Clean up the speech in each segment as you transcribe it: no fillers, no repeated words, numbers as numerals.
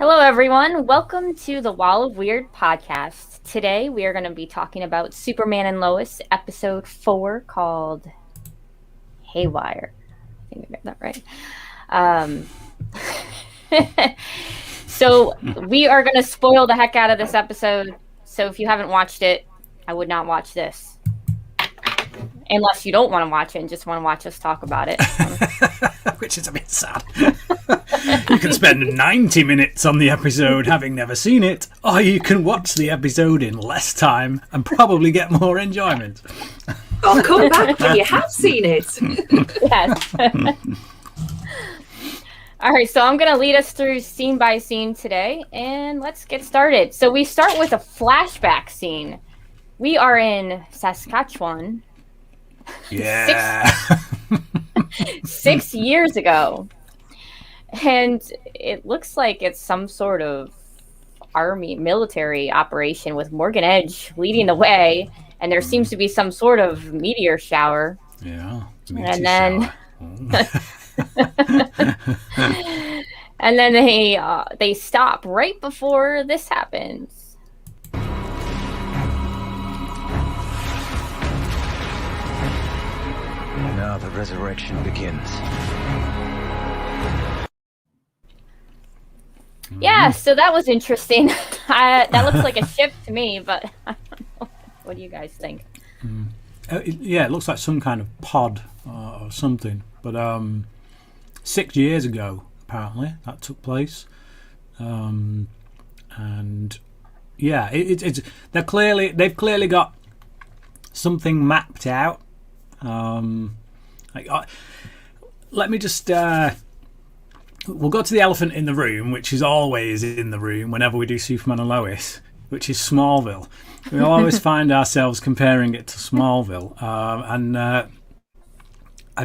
Hello, everyone. Welcome to the Wall of Weird podcast. Today, we are going to be talking about Superman and Lois, episode 4, called Haywire. I think I got that right. So, we are going to spoil the heck out of this episode. So, if you haven't watched it, I would not watch this. Unless you don't want to watch it and just want to watch us talk about it. Which is a bit sad. You can spend 90 minutes on the episode having never seen it, or you can watch the episode in less time and probably get more enjoyment. I'll come back when you have seen it. Yes. All right, so I'm going to lead us through scene by scene today, and let's get started. So we start with a flashback scene. We are in Saskatchewan. Yeah. 6 years ago. And it looks like it's some sort of army military operation with Morgan Edge leading the way, and there seems to be some sort of meteor shower. Yeah. And then and then they stop right before this happens. Now the resurrection begins. Yeah, so that was interesting. That looks like a ship to me, but I don't know. What do you guys think? It looks like some kind of pod or something. But 6 years ago, apparently, that took place. And yeah, they've clearly got something mapped out. Let me just. We'll go to the elephant in the room, which is always in the room whenever we do Superman and Lois, which is Smallville. We always find ourselves comparing it to Smallville. And I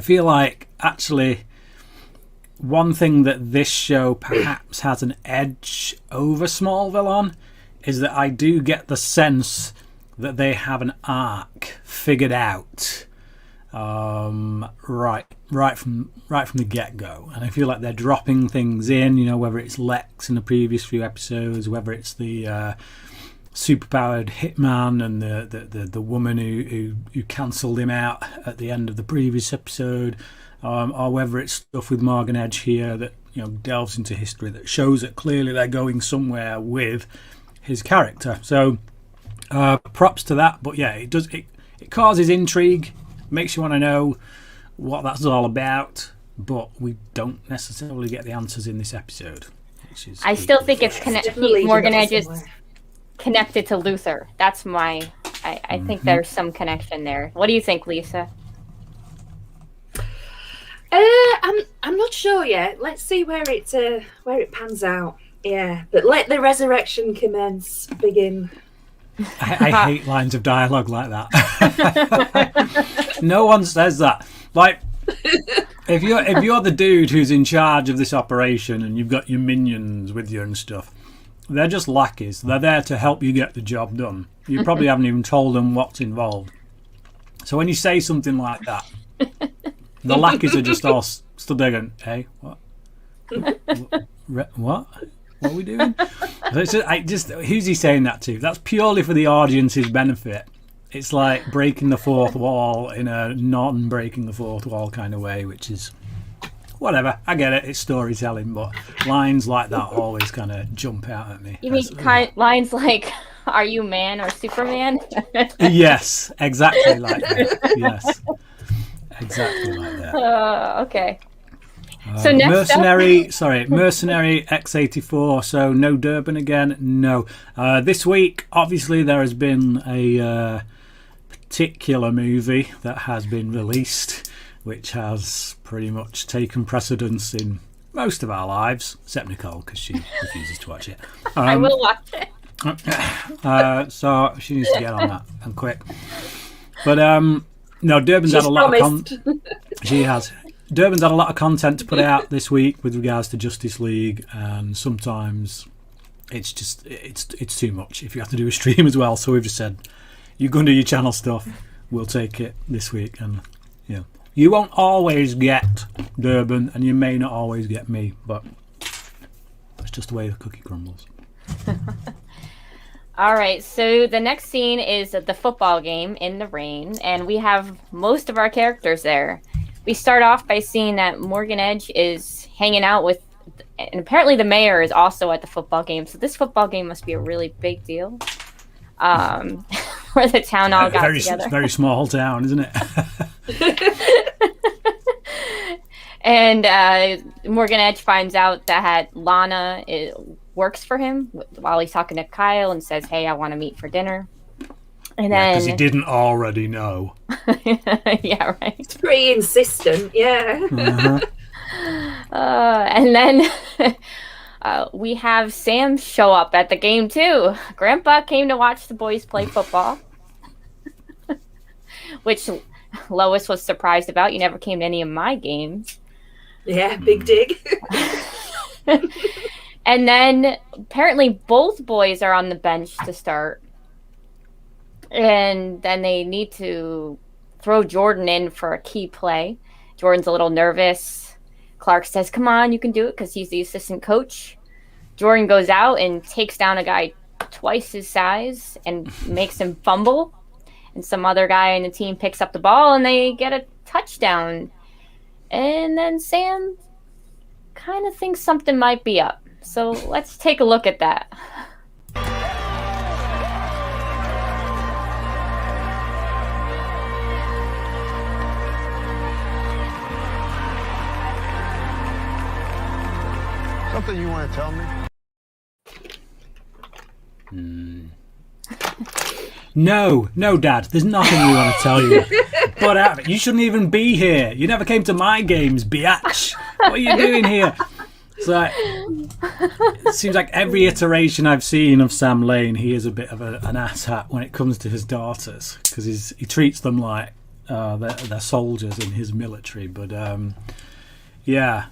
feel like, actually, one thing that this show perhaps has an edge over Smallville on is that I do get the sense that they have an arc figured out right from the get-go, and I feel like they're dropping things in, whether it's Lex in the previous few episodes, whether it's the superpowered hitman and the woman who cancelled him out at the end of the previous episode, or whether it's stuff with Morgan Edge here that delves into history that shows that clearly they're going somewhere with his character. So props to that. But yeah, it causes intrigue, makes you want to know what that's all about, but we don't necessarily get the answers in this episode. I still think it's Morgan Edge is connected to Luthor. That's my. I think there's some connection there. What do you think, Lisa? I'm not sure yet. Let's see where it pans out. Yeah, but let the resurrection begin. I hate lines of dialogue like that. No one says that. Like, if you're the dude who's in charge of this operation and you've got your minions with you and stuff, they're just lackeys. They're there to help you get the job done. You probably haven't even told them what's involved. So when you say something like that, the lackeys are just all stood there going, "Hey, what? What? What are we doing?" Who's he saying that to? That's purely for the audience's benefit. It's like breaking the fourth wall in a non-breaking the fourth wall kind of way, which is whatever. I get it. It's storytelling, but lines like that always kind of jump out at me. You mean lines like, "Are you man or Superman?" Yes, exactly like that. Yes, exactly like that. Okay. So next Mercenary X84. So no Durban again. No. This week, obviously, there has been a particular movie that has been released, which has pretty much taken precedence in most of our lives, except Nicole, because she refuses to watch it. I will watch it. So she needs to get on that and quick. But no, Durban's had a lot of she has. Durban's had a lot of content to put out this week with regards to Justice League, and sometimes it's too much if you have to do a stream as well. So we've just said, you go and do your channel stuff, we'll take it this week. And you won't always get Durban, and you may not always get me, but let's just the way the cookie crumbles. All right, so the next scene is the football game in the rain, and we have most of our characters there. We start off by seeing that Morgan Edge is hanging out with, and apparently the mayor is also at the football game, so this football game must be a really big deal. Where the town all got together. Very small town, isn't it? And Morgan Edge finds out that Lana works for him while he's talking to Kyle and says, "Hey, I want to meet for dinner." And then because he didn't already know. Yeah, right. It's pretty insistent, yeah. Uh-huh. And then we have Sam show up at the game too. Grandpa came to watch the boys play football, which Lois was surprised about. You never came to any of my games. Yeah, big dig. And then apparently both boys are on the bench to start. And then they need to throw Jordan in for a key play. Jordan's a little nervous. Clark says, "Come on, you can do it," because he's the assistant coach. Jordan goes out and takes down a guy twice his size and makes him fumble. And some other guy in the team picks up the ball and they get a touchdown. And then Sam kind of thinks something might be up. So let's take a look at that. Something you want to tell me? No, Dad. There's nothing we want to tell you. But out of it. You shouldn't even be here. You never came to my games, biatch. What are you doing here? It's like, it seems like every iteration I've seen of Sam Lane, he is a bit of an asshat when it comes to his daughters, because he treats them like they're soldiers in his military. But yeah,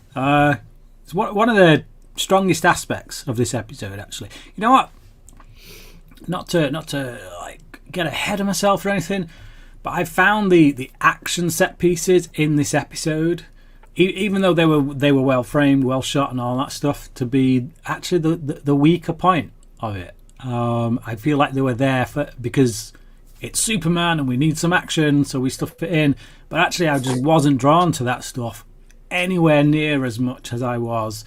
it's one of the strongest aspects of this episode, actually. You know what? Not to like get ahead of myself or anything, but I found the action set pieces in this episode, even though they were well framed, well shot, and all that stuff, to be actually the weaker point of it. I feel like they were there because it's Superman and we need some action, so we stuff it in. But actually, I just wasn't drawn to that stuff anywhere near as much as I was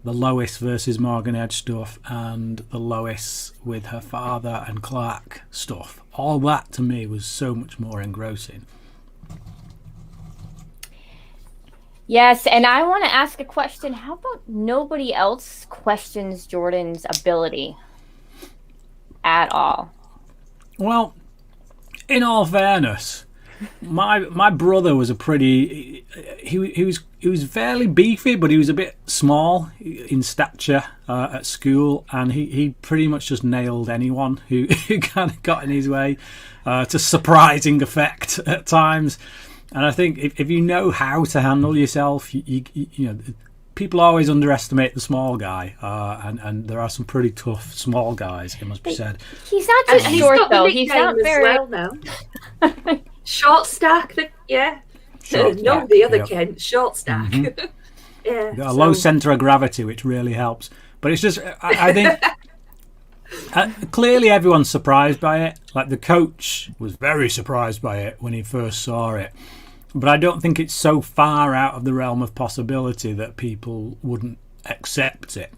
the Lois versus Morgan Edge stuff and the Lois with her father and Clark stuff. All that to me was so much more engrossing. Yes, and I want to ask a question. How about nobody else questions Jordan's ability at all? Well, in all fairness, my brother was he was fairly beefy, but he was a bit small in stature at school, and he pretty much just nailed anyone who kind of got in his way to surprising effect at times. And I think if you know how to handle yourself, you know, people always underestimate the small guy, and there are some pretty tough small guys, it must be said. He's not just short, though. He's not very well now. Short stack, the other Kent, short stack. Mm-hmm. Yeah, got a low centre of gravity, which really helps. But it's just, I think clearly everyone's surprised by it. Like the coach was very surprised by it when he first saw it. But I don't think it's so far out of the realm of possibility that people wouldn't accept it.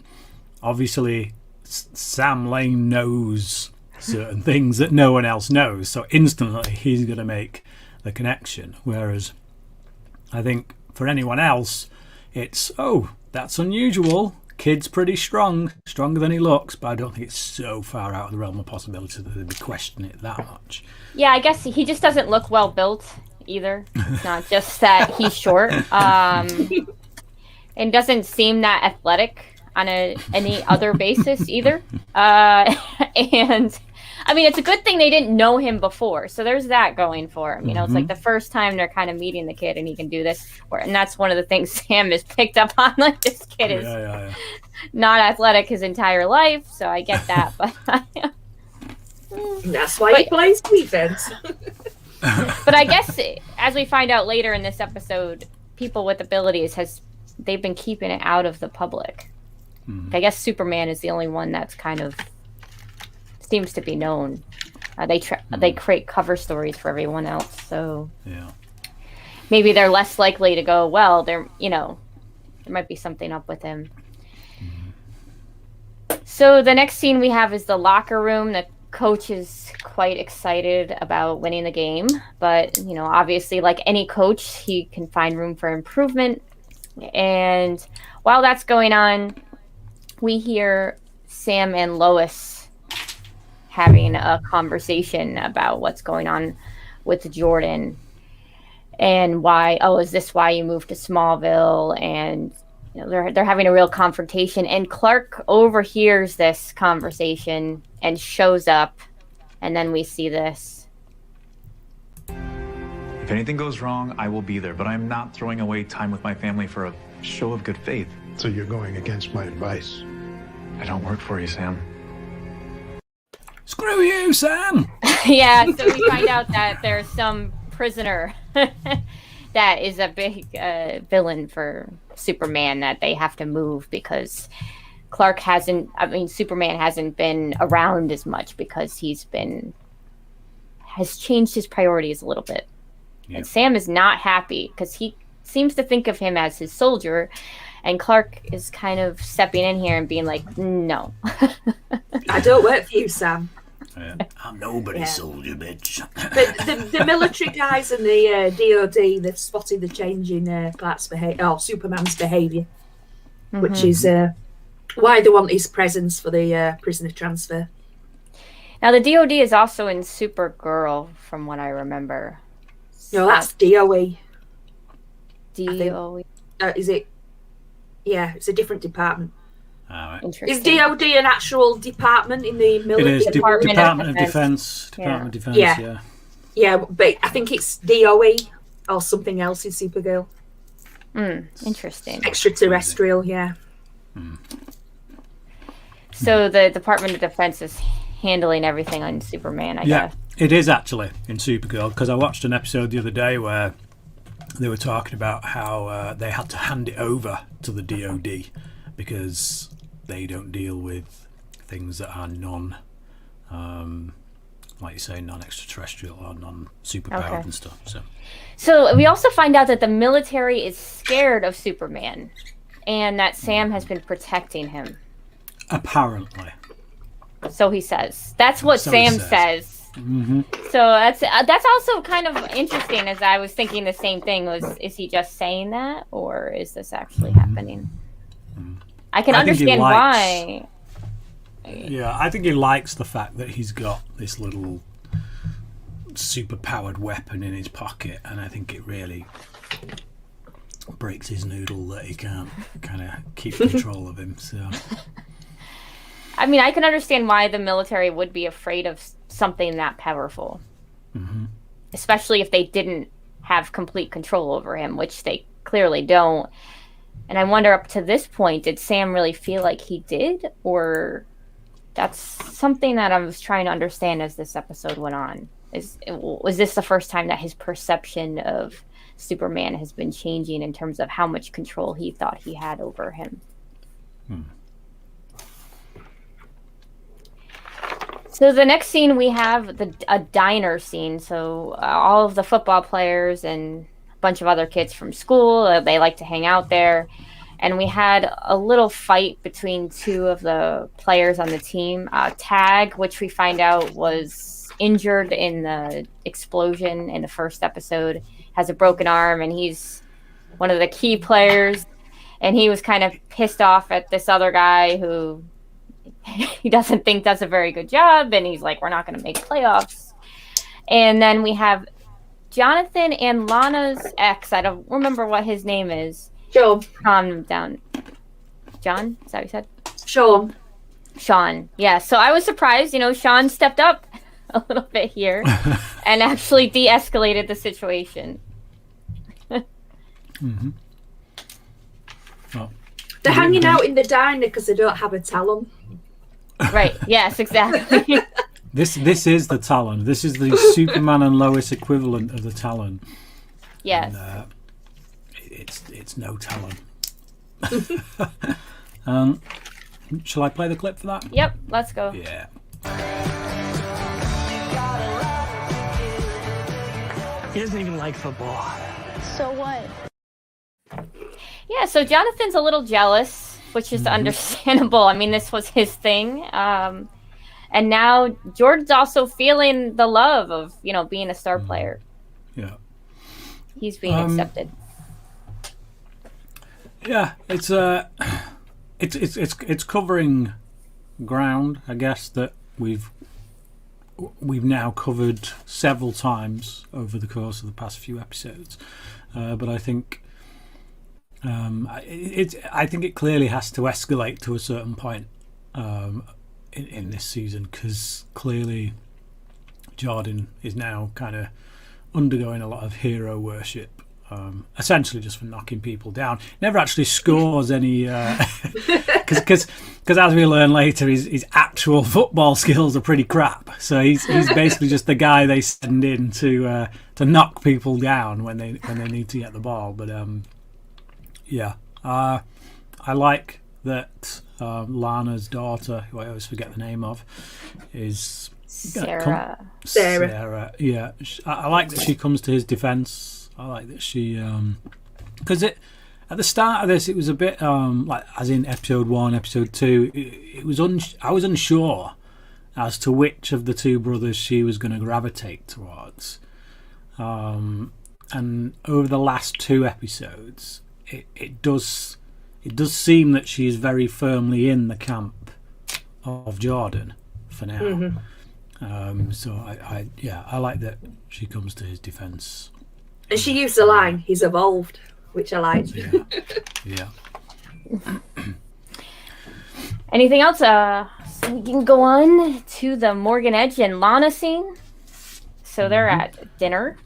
Obviously, Sam Lane knows certain things that no one else knows, so instantly he's going to make the connection. Whereas I think for anyone else, it's, oh, that's unusual. Kid's pretty strong, stronger than he looks, but I don't think it's so far out of the realm of possibility that they'd be questioning it that much. Yeah, I guess he just doesn't look well built either. It's not just that he's short, and doesn't seem that athletic on any other basis either. And I mean, it's a good thing they didn't know him before, so there's that going for him. You know, it's like the first time they're kind of meeting the kid, and he can do this. And that's one of the things Sam has picked up on. Like, this kid is not athletic his entire life, so I get that. But that's why he plays defense. But I guess, as we find out later in this episode, people with abilities they've been keeping it out of the public. I guess Superman is the only one that's kind of seems to be known. They create cover stories for everyone else, so maybe they're less likely to go, well, there might be something up with him. So the next scene we have is the locker room. The coach is quite excited about winning the game, but obviously, like any coach, he can find room for improvement. And while that's going on, we hear Sam and Lois having a conversation about what's going on with Jordan and why, is this why you moved to Smallville? And they're having a real confrontation, and Clark overhears this conversation and shows up, and then we see this. If anything goes wrong, I will be there, but I'm not throwing away time with my family for a show of good faith. So you're going against my advice? I don't work for you, Sam. Screw you, Sam! Yeah, so we find out that there's some prisoner that is a big villain for Superman that they have to move because Superman hasn't been around as much because has changed his priorities a little bit. Yep. And Sam is not happy because he seems to think of him as his soldier, and Clark is kind of stepping in here and being like, no. I don't work for you, Sam. I'm nobody's soldier, bitch. But the military guys and the DOD, they've spotted the change in Superman's behaviour, which is why they want his presence for the prisoner transfer. Now, the DOD is also in Supergirl, from what I remember. No, that's DOE. DOE? Is it? Yeah, it's a different department. Right. Is DOD an actual department in the military? It is Department of Defense. Department of Defense, yeah. Yeah, but I think it's DOE or something else in Supergirl. Interesting. Extraterrestrial, yeah. So the Department of Defense is handling everything on Superman, I guess. It is actually in Supergirl, because I watched an episode the other day where they were talking about how they had to hand it over to the DOD because they don't deal with things that are like you say, non-extraterrestrial or non-superpowered and stuff. So we also find out that the military is scared of Superman and that Sam has been protecting him. Apparently. So he says. That's what Sam says. Mm-hmm. So that's also kind of interesting, as I was thinking the same thing. Is he just saying that, or is this actually happening? I can understand why. Yeah, I think he likes the fact that he's got this little super-powered weapon in his pocket, and I think it really breaks his noodle that he can't kind of keep control of him. So, I mean, I can understand why the military would be afraid of something that powerful, especially if they didn't have complete control over him, which they clearly don't. And I wonder, up to this point, did Sam really feel like he did? Or that's something that I was trying to understand as this episode went on. Was this the first time that his perception of Superman has been changing in terms of how much control he thought he had over him? So the next scene, we have a diner scene. So all of the football players and bunch of other kids from school, they like to hang out there, and we had a little fight between two of the players on the team. Tag, which we find out was injured in the explosion in the first episode, has a broken arm, and he's one of the key players, and he was kind of pissed off at this other guy who he doesn't think does a very good job, and he's like, we're not going to make playoffs. And then we have Jonathan and Lana's ex. I don't remember what his name is. Sean. Calm him down. John? Is that what you said? Sean. Yeah. So I was surprised. Sean stepped up a little bit here and actually de-escalated the situation. Well, they're hanging out in the diner because they don't have a Talon. Right. Yes, exactly. This is the Talon. This is the Superman and Lois equivalent of the Talon. Yes. And, it's no Talon. Shall I play the clip for that? Yep, let's go. Yeah. He doesn't even like football. So what? Yeah, so Jonathan's a little jealous, which is understandable. I mean, this was his thing. And now Jordan's also feeling the love of, being a star player. Yeah. He's being accepted. Yeah, it's covering ground, I guess, that we've now covered several times over the course of the past few episodes. But I think I think it clearly has to escalate to a certain point in this season, because clearly Jordan is now kind of undergoing a lot of hero worship, essentially just for knocking people down. Never actually scores any, because as we learn later, his actual football skills are pretty crap. So he's basically just the guy they send in to knock people down when they need to get the ball. But I like that Lana's daughter, who I always forget the name of, is Sarah. Sarah. Yeah, I like that she comes to his defense. I like that she, because at the start of this, it was a bit like, as in episode 1, episode 2, I was unsure as to which of the two brothers she was going to gravitate towards. And over the last 2 episodes, it does seem that she is very firmly in the camp of Jordan for now. Mm-hmm. So I like that she comes to his defense. And she used the line, "He's evolved," which I liked. Yeah. Anything else? So we can go on to the Morgan Edge and Lana scene. So they're at dinner.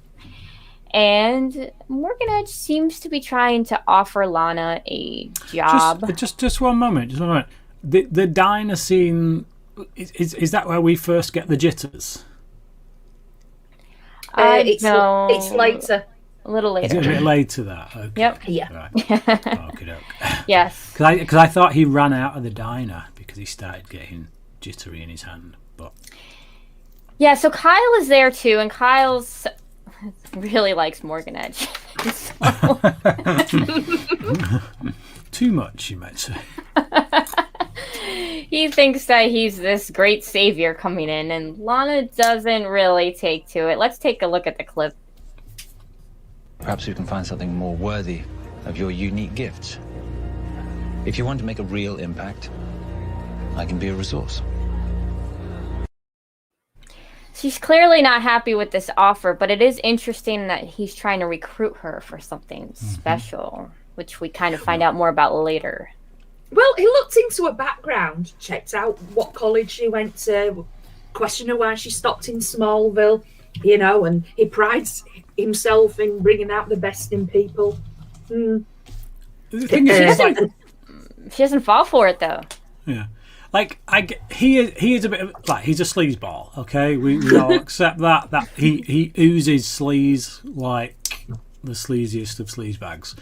And Morgan Edge seems to be trying to offer Lana a job. Just one moment. The diner scene, is that where we first get the jitters? It's later. A little later. Is it a bit later that? Okay. Yep. Yeah. Right. Okey-doke. Yes. Because I thought he ran out of the diner because he started getting jittery in his hand. But Yeah, so Kyle is there too, and Kyle's really likes Morgan Edge. Too much, you might say. He thinks that he's this great savior coming in, and Lana doesn't really take to it. Let's take a look at the clip. Perhaps you can find something more worthy of your unique gifts. If you want to make a real impact, I can be a resource. She's clearly not happy with this offer, but it is interesting that he's trying to recruit her for something special, which we kind of find out more about later. Well, he looked into her background, checked out what college she went to, questioned her why she stopped in Smallville, and he prides himself in bringing out the best in people. The thing is, She doesn't fall for it, though. Yeah. He is a bit of, he's a sleazeball, okay? We all accept that he oozes sleaze like the sleaziest of sleazebags.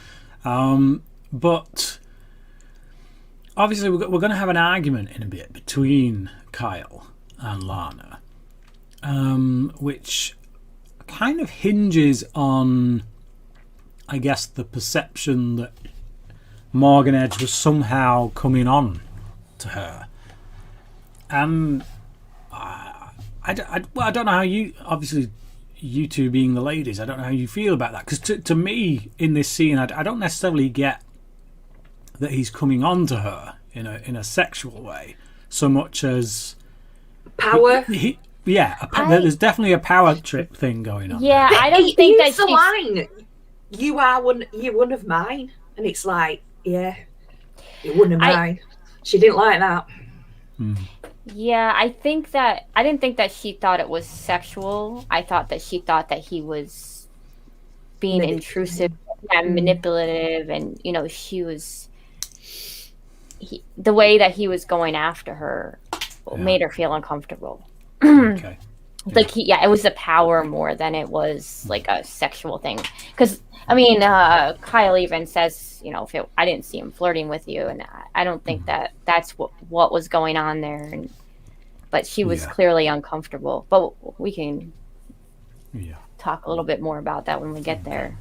But obviously we're going to have an argument in a bit between Kyle and Lana, which kind of hinges on, I guess, the perception that Morgan Edge was somehow coming on to her. And I don't know how you, obviously you two being the ladies, I don't know how you feel about that, because to me in this scene I don't necessarily get that he's coming on to her in a sexual way so much as power. There's definitely a power trip thing going on. Yeah, there. I don't think that's the line. You're one of mine, and it's like, yeah, you're one of mine. She didn't like that. Yeah, I didn't think that she thought it was sexual. I thought that she thought that he was being intrusive and manipulative, and the way that he was going after her made her feel uncomfortable. Okay. Like it was a power more than it was like a sexual thing. Because I mean, Kyle even says, I didn't see him flirting with you, and I don't think that's what was going on there. But she was clearly uncomfortable. But we can talk a little bit more about that when we get there.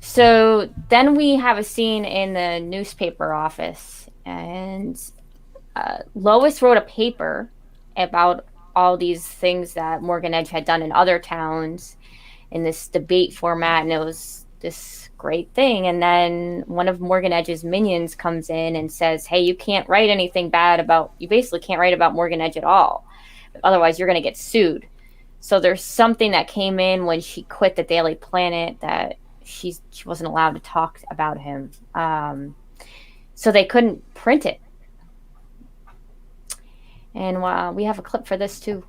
So then we have a scene in the newspaper office, and Lois wrote a paper about all these things that Morgan Edge had done in other towns in this debate format, and it was this great thing. And then one of Morgan Edge's minions comes in and says, hey, you can't write anything bad you basically can't write about Morgan Edge at all. Otherwise, you're going to get sued. So there's something that came in when she quit the Daily Planet that she wasn't allowed to talk about him. So they couldn't print it. And we have a clip for this, too.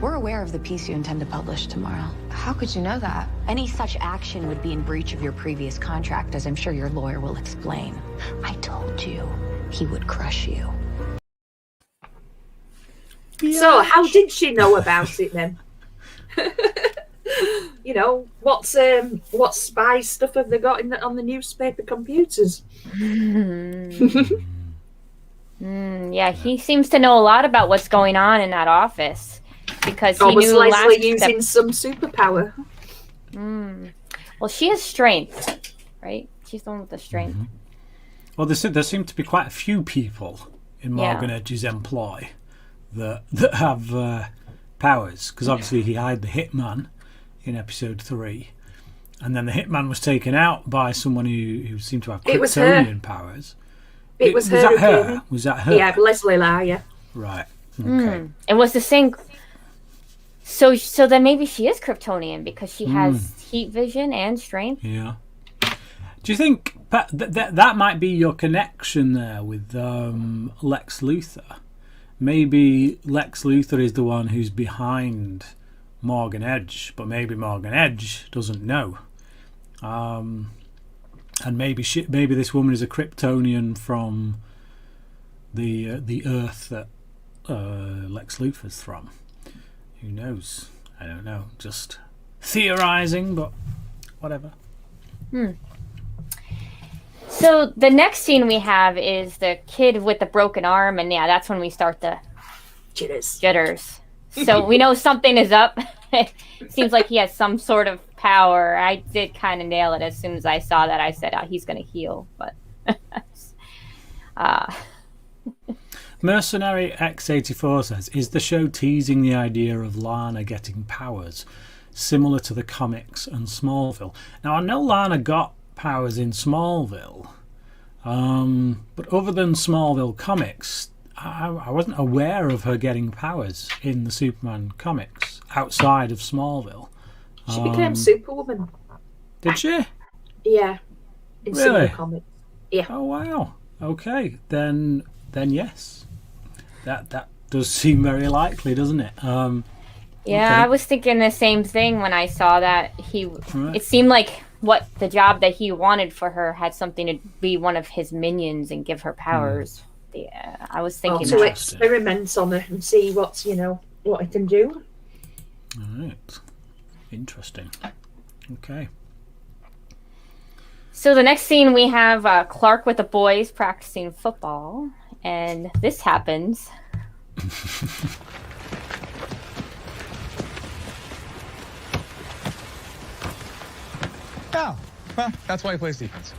We're aware of the piece you intend to publish tomorrow. How could you know that? Any such action would be in breach of your previous contract, as I'm sure your lawyer will explain. I told you he would crush you. So, how did she know about it then? What spy stuff have they got on the newspaper computers? Yeah, he seems to know a lot about what's going on in that office because he knew Leslie using some superpower. Well, she has strength, right? She's the one with the strength. Well, there seem to be quite a few people in Morgan Edge's employ that have powers, because obviously he hired the hitman in episode 3, and then the hitman was taken out by someone who seemed to have Kryptonian powers. Was her. Was that her? Yeah, Leslie Lar, yeah. Right. Okay. It was the same. So then maybe she is Kryptonian because she has heat vision and strength. Yeah. Do you think that might be your connection there with Lex Luthor? Maybe Lex Luthor is the one who's behind Morgan Edge, but maybe Morgan Edge doesn't know. And maybe this woman is a Kryptonian from the Earth that Lex Luthor's from. Who knows? I don't know. Just theorizing, but whatever. So the next scene we have is the kid with the broken arm, and that's when we start the jitters. So we know something is up. It seems like he has some sort of power. I did kind of nail it as soon as I saw that. I said, he's going to heal, but Mercenary X84 says, is the show teasing the idea of Lana getting powers similar to the comics and Smallville? Now, I know Lana got powers in Smallville, but other than Smallville comics, I wasn't aware of her getting powers in the Superman comics outside of Smallville. She became Superwoman. Did she? Yeah. In really? some comics. Yeah. Oh wow. Okay, then yes, that does seem very likely, doesn't it? Yeah, okay. I was thinking the same thing when I saw that It seemed like what the job that he wanted for her had something to be one of his minions and give her powers. Yeah, I was thinking to experiment on her and see what it can do. All right. Interesting. Okay. So the next scene we have Clark with the boys practicing football, and this happens. Oh, well, that's why he plays defense.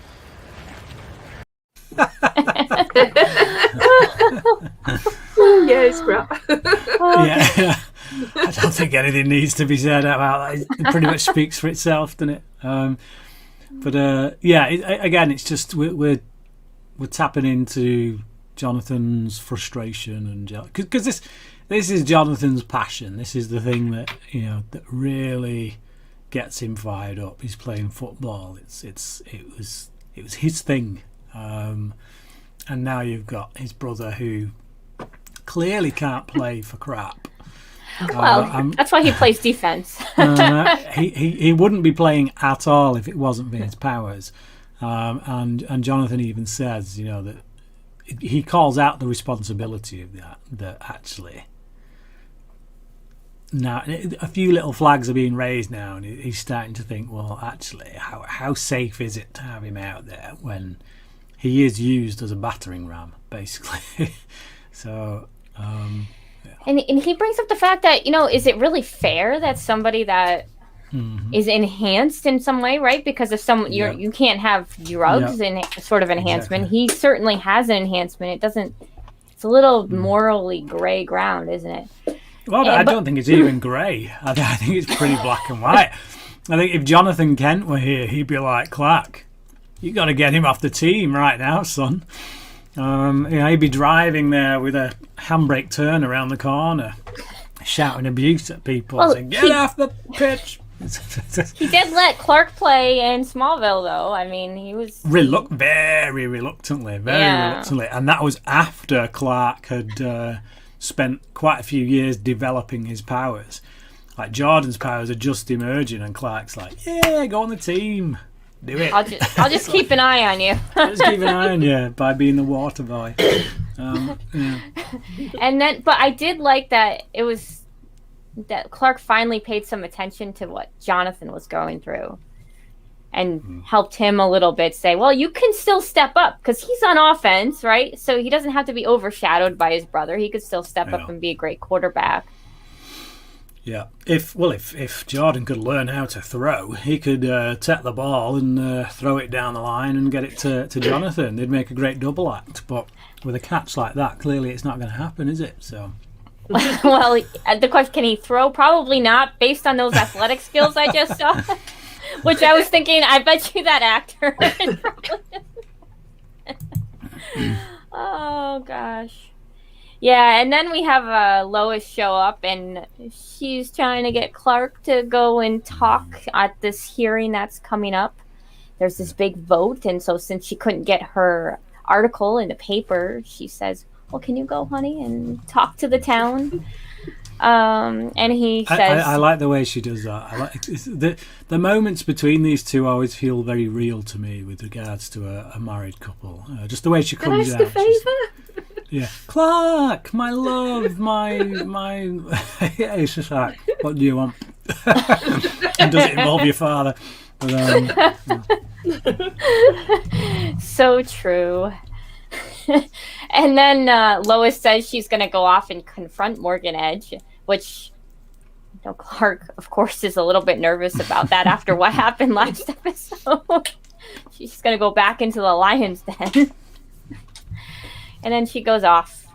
Yeah, it's crap. Yeah. I don't think anything needs to be said about that. It pretty much speaks for itself, doesn't it? Again, it's just we're tapping into Jonathan's frustration and because this is Jonathan's passion. This is the thing that that really gets him fired up. He's playing football. It was his thing, and now you've got his brother who clearly can't play for crap. Well, that's why he plays defense. He wouldn't be playing at all if it wasn't for his powers. And Jonathan even says, that he calls out the responsibility of that actually. Now, a few little flags are being raised now, and he's starting to think, well, actually, how safe is it to have him out there when he is used as a battering ram, basically? So, and he brings up the fact that, is it really fair that somebody that is enhanced in some way, right? Because if you can't have drugs and sort of enhancement. Exactly. He certainly has an enhancement. It's a little morally gray ground, isn't it? Well, I don't think it's even grey. I think it's pretty black and white. I think if Jonathan Kent were here, he'd be like, Clark, you got to get him off the team right now, son. He'd be driving there with a handbrake turn around the corner, shouting abuse at people, saying, get off the pitch. He did let Clark play in Smallville, though. I mean, he was... very reluctantly. And that was after Clark had... spent quite a few years developing his powers. Like, Jordan's powers are just emerging, and Clark's like, yeah, go on the team, do it. I'll just keep an eye on you. Just keep an eye on you by being the water boy. And then, but I did like that that Clark finally paid some attention to what Jonathan was going through and helped him a little bit, say, well, you can still step up, because he's on offense, right? So he doesn't have to be overshadowed by his brother. He could still step up and be a great quarterback. Yeah. If Jordan could learn how to throw, he could take the ball and throw it down the line and get it to Jonathan. They'd make a great double act. But with a catch like that, clearly it's not going to happen, is it? So... Well, the question, can he throw? Probably not, based on those athletic skills I just saw. Which I was thinking, I bet you that actor. Oh, gosh. Yeah, and then we have Lois show up, and she's trying to get Clark to go and talk at this hearing that's coming up. There's this big vote, and so since she couldn't get her article in the paper, she says, well, can you go, honey, and talk to the town? And he says... I like the way she does that. I like the moments between these two always feel very real to me with regards to a married couple. Just the way she comes out. Can I ask a favour? Yeah. Clark, my love, my... Yeah, it's just like, what do you want? And does it involve your father? But, so true. And then Lois says she's going to go off and confront Morgan Edge, which Clark, of course, is a little bit nervous about that after what happened last episode. She's going to go back into the lion's den. And then she goes off.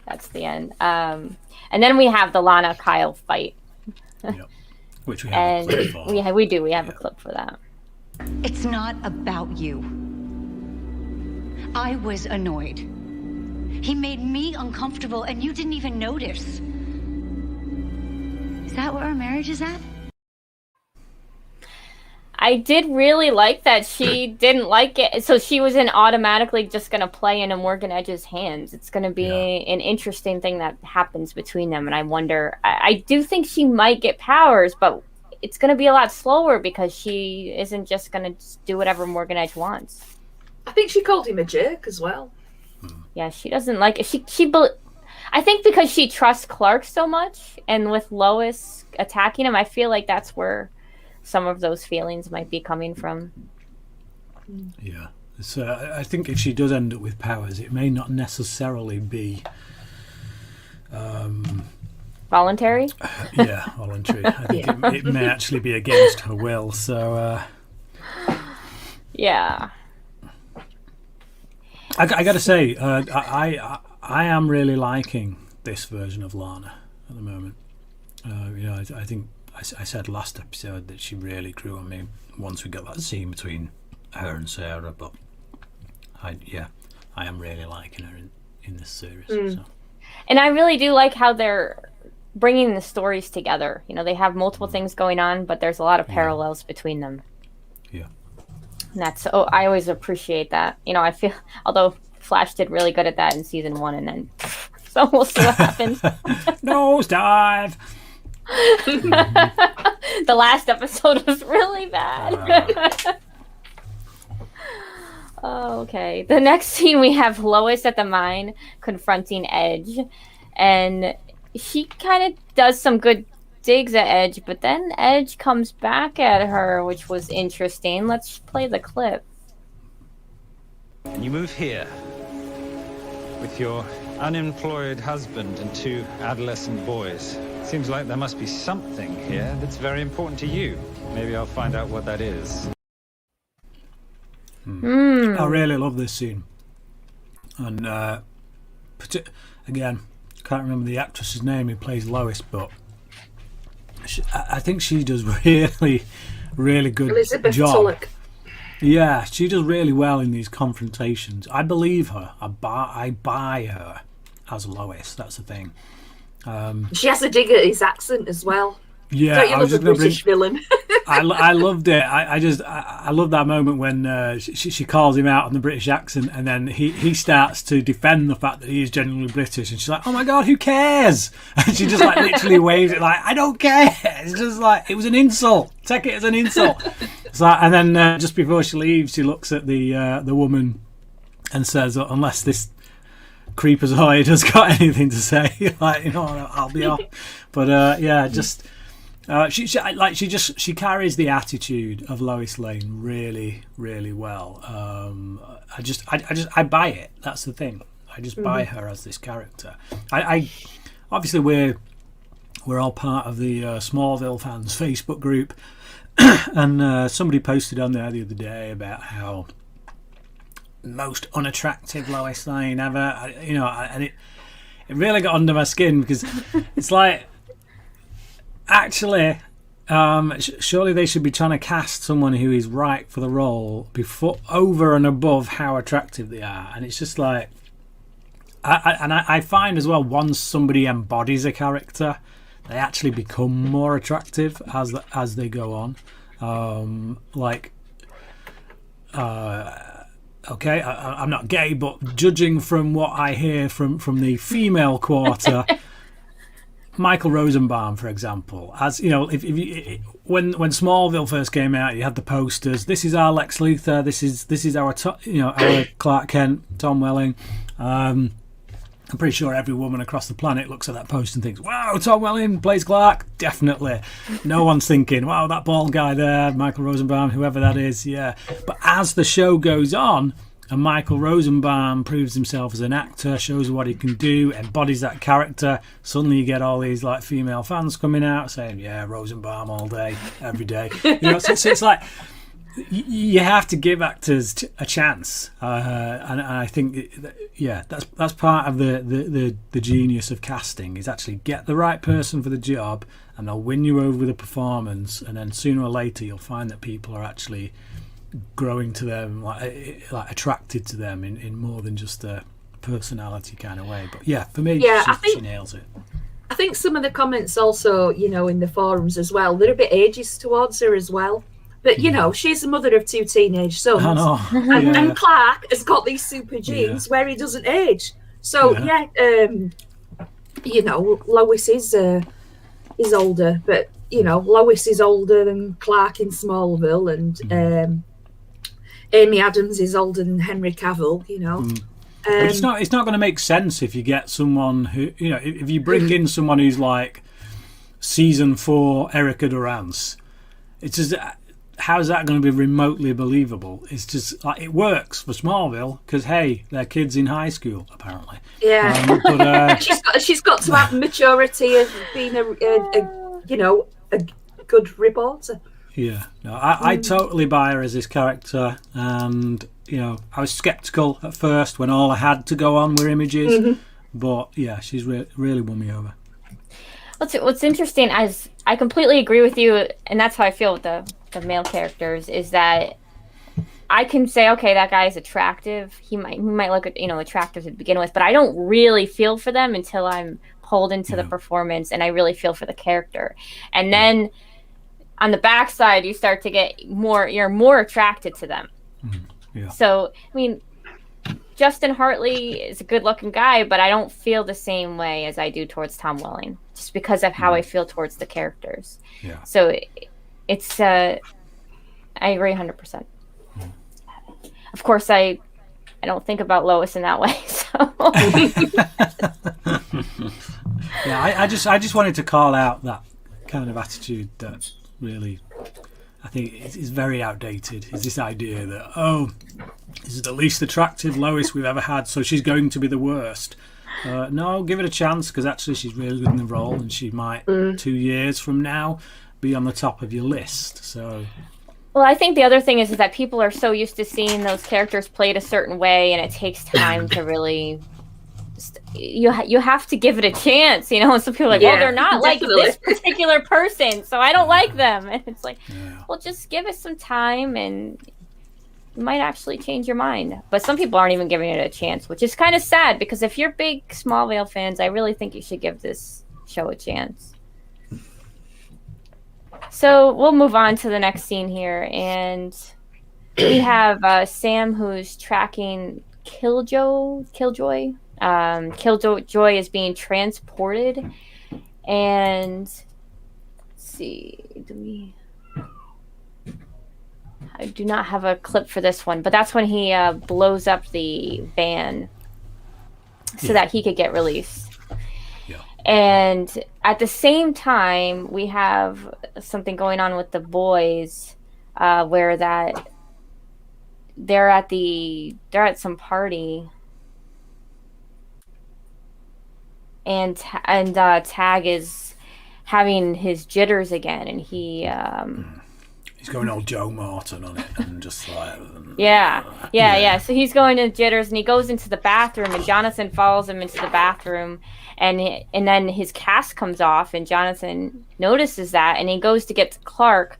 That's the end. And then we have the Lana Kyle fight. Yep. Which we have a clip for. We do. We have a clip for that. It's not about you. I was annoyed. He made me uncomfortable, and you didn't even notice. Is that where our marriage is at? I did really like that she didn't like it. So she wasn't automatically just going to play into Morgan Edge's hands. It's going to be an interesting thing that happens between them. And I wonder, I do think she might get powers, but it's going to be a lot slower because she isn't just going to do whatever Morgan Edge wants. I think she called him a jerk as well. Yeah, she doesn't like it. I think because she trusts Clark so much, and with Lois attacking him, I feel like that's where some of those feelings might be coming from. Yeah. So I think if she does end up with powers, it may not necessarily be... voluntary? Yeah, voluntary. I think it may actually be against her will, so... Yeah. I got to say, I am really liking this version of Lana at the moment. I think I said last episode that she really grew on me once we got that scene between her and Sarah, but I am really liking her in this series. So. And I really do like how they're bringing the stories together. They have multiple things going on, but there's a lot of parallels between them. Yeah. And I always appreciate that. I feel, although Flash did really good at that in season 1, and then so we'll see what happens. Nosedive. The last episode was really bad. Oh, okay. The next scene we have Lois at the mine confronting Edge, and she kind of does some good digs at Edge, but then Edge comes back at her, which was interesting. Let's play the clip. And you move here with your unemployed husband and 2 adolescent boys. Seems like there must be something here that's very important to you. Maybe I'll find out what that is. I really love this scene, and again, can't remember the actress's name who plays Lois, but I think she does really good Elizabeth job. Tulloch. Yeah, she does really well in these confrontations. I believe her. I buy her as Lois. That's the thing. She has a dig at his accent as well. Yeah, Don't you love a British villain? I loved it. I love that moment when she calls him out on the British accent, and then he starts to defend the fact that he is genuinely British, and she's like, "Oh my god, who cares?" And she just like literally waves it like, "I don't care." It's just like, it was an insult. Take it as an insult. So, and then just before she leaves, she looks at the woman and says, "Unless this creepazoid has got anything to say, like, you know, I'll be off." But yeah, just. She carries the attitude of Lois Lane really, really well. I buy it. That's the thing. I just buy her as this character. I obviously we're all part of the Smallville fans Facebook group, and somebody posted on there the other day about how most unattractive Lois Lane ever. You know, and it really got under my skin, because it's like, actually, surely they should be trying to cast someone who is right for the role before, over and above how attractive they are. And it's just like, I find as well, once somebody embodies a character, they actually become more attractive as they go on. Okay, I'm not gay, but judging from what I hear from the female quarter. Michael Rosenbaum, for example, as you know, if you, when Smallville first came out, you had the posters. This is our Lex Luthor. This is our our Clark Kent, Tom Welling. I'm pretty sure every woman across the planet looks at that poster and thinks, "Wow, Tom Welling plays Clark." Definitely, no one's thinking, "Wow, that bald guy there, Michael Rosenbaum, whoever that is." Yeah, but as the show goes on, and Michael Rosenbaum proves himself as an actor, shows what he can do, embodies that character, suddenly you get all these like female fans coming out saying, "Yeah, Rosenbaum all day, every day." You know, so it's like, you have to give actors a chance, and I think that's part of the genius of casting, is actually get the right person for the job, and they'll win you over with a performance, and then sooner or later you'll find that people are actually growing to them, like attracted to them in more than just a personality kind of way. But yeah, for me, she nails it. I think some of the comments also, you know, in the forums as well, they're a bit ageist towards her as well. But you know, she's the mother of 2 teenage sons, I know. And Clark has got these super genes where he doesn't age. So you know, Lois is older, but you know, Lois is older than Clark in Smallville, and Amy Adams is older than Henry Cavill. You know, it's not going to make sense if you get someone who, you know, if you bring in someone who's like season 4 Erica Durance. It's just, how's that going to be remotely believable? It's just like, it works for Smallville because, hey, they're kids in high school apparently. Yeah, but she's got to have maturity of being a good reporter. Yeah, no, I totally buy her as this character, and you know, I was sceptical at first when all I had to go on were images, but yeah, she's really won me over. What's interesting, as I completely agree with you, and that's how I feel with the male characters, is that I can say, okay, that guy is attractive. He might look attractive to begin with, but I don't really feel for them until I'm pulled into the performance and I really feel for the character. And then on the backside, you start to get you're more attracted to them. Yeah. So, I mean, Justin Hartley is a good-looking guy, but I don't feel the same way as I do towards Tom Welling, just because of how I feel towards the characters. Yeah. So it's I agree 100%. Of course, I don't think about Lois in that way. So yeah, I just wanted to call out that kind of attitude that really, I think is very outdated. Is this idea that this is the least attractive Lois we've ever had, so she's going to be the worst. No, give it a chance, because actually she's really good in the role, and she might 2 years from now be on the top of your list. So, well, I think the other thing is that people are so used to seeing those characters played a certain way, and it takes time to really. You have to give it a chance, you know. And some people are like, well, they're not definitely like this particular person, so I don't like them. And it's like, well, just give it some time, and you might actually change your mind. But some people aren't even giving it a chance, which is kind of sad, because if you're big Smallville fans, I really think you should give this show a chance. So we'll move on to the next scene here, and we have Sam, who's tracking Killjoy. Killjoy is being transported, and let's see, I do not have a clip for this one, but that's when he blows up the van so that he could get released. Yeah. And at the same time, we have something going on with the boys, where that they're at some party. And Tag is having his jitters again, and he's going all Joe Martin on it, and just like yeah. So he's going to jitters, and he goes into the bathroom, and Jonathan follows him into the bathroom, and then his cast comes off, and Jonathan notices that, and he goes to get to Clark.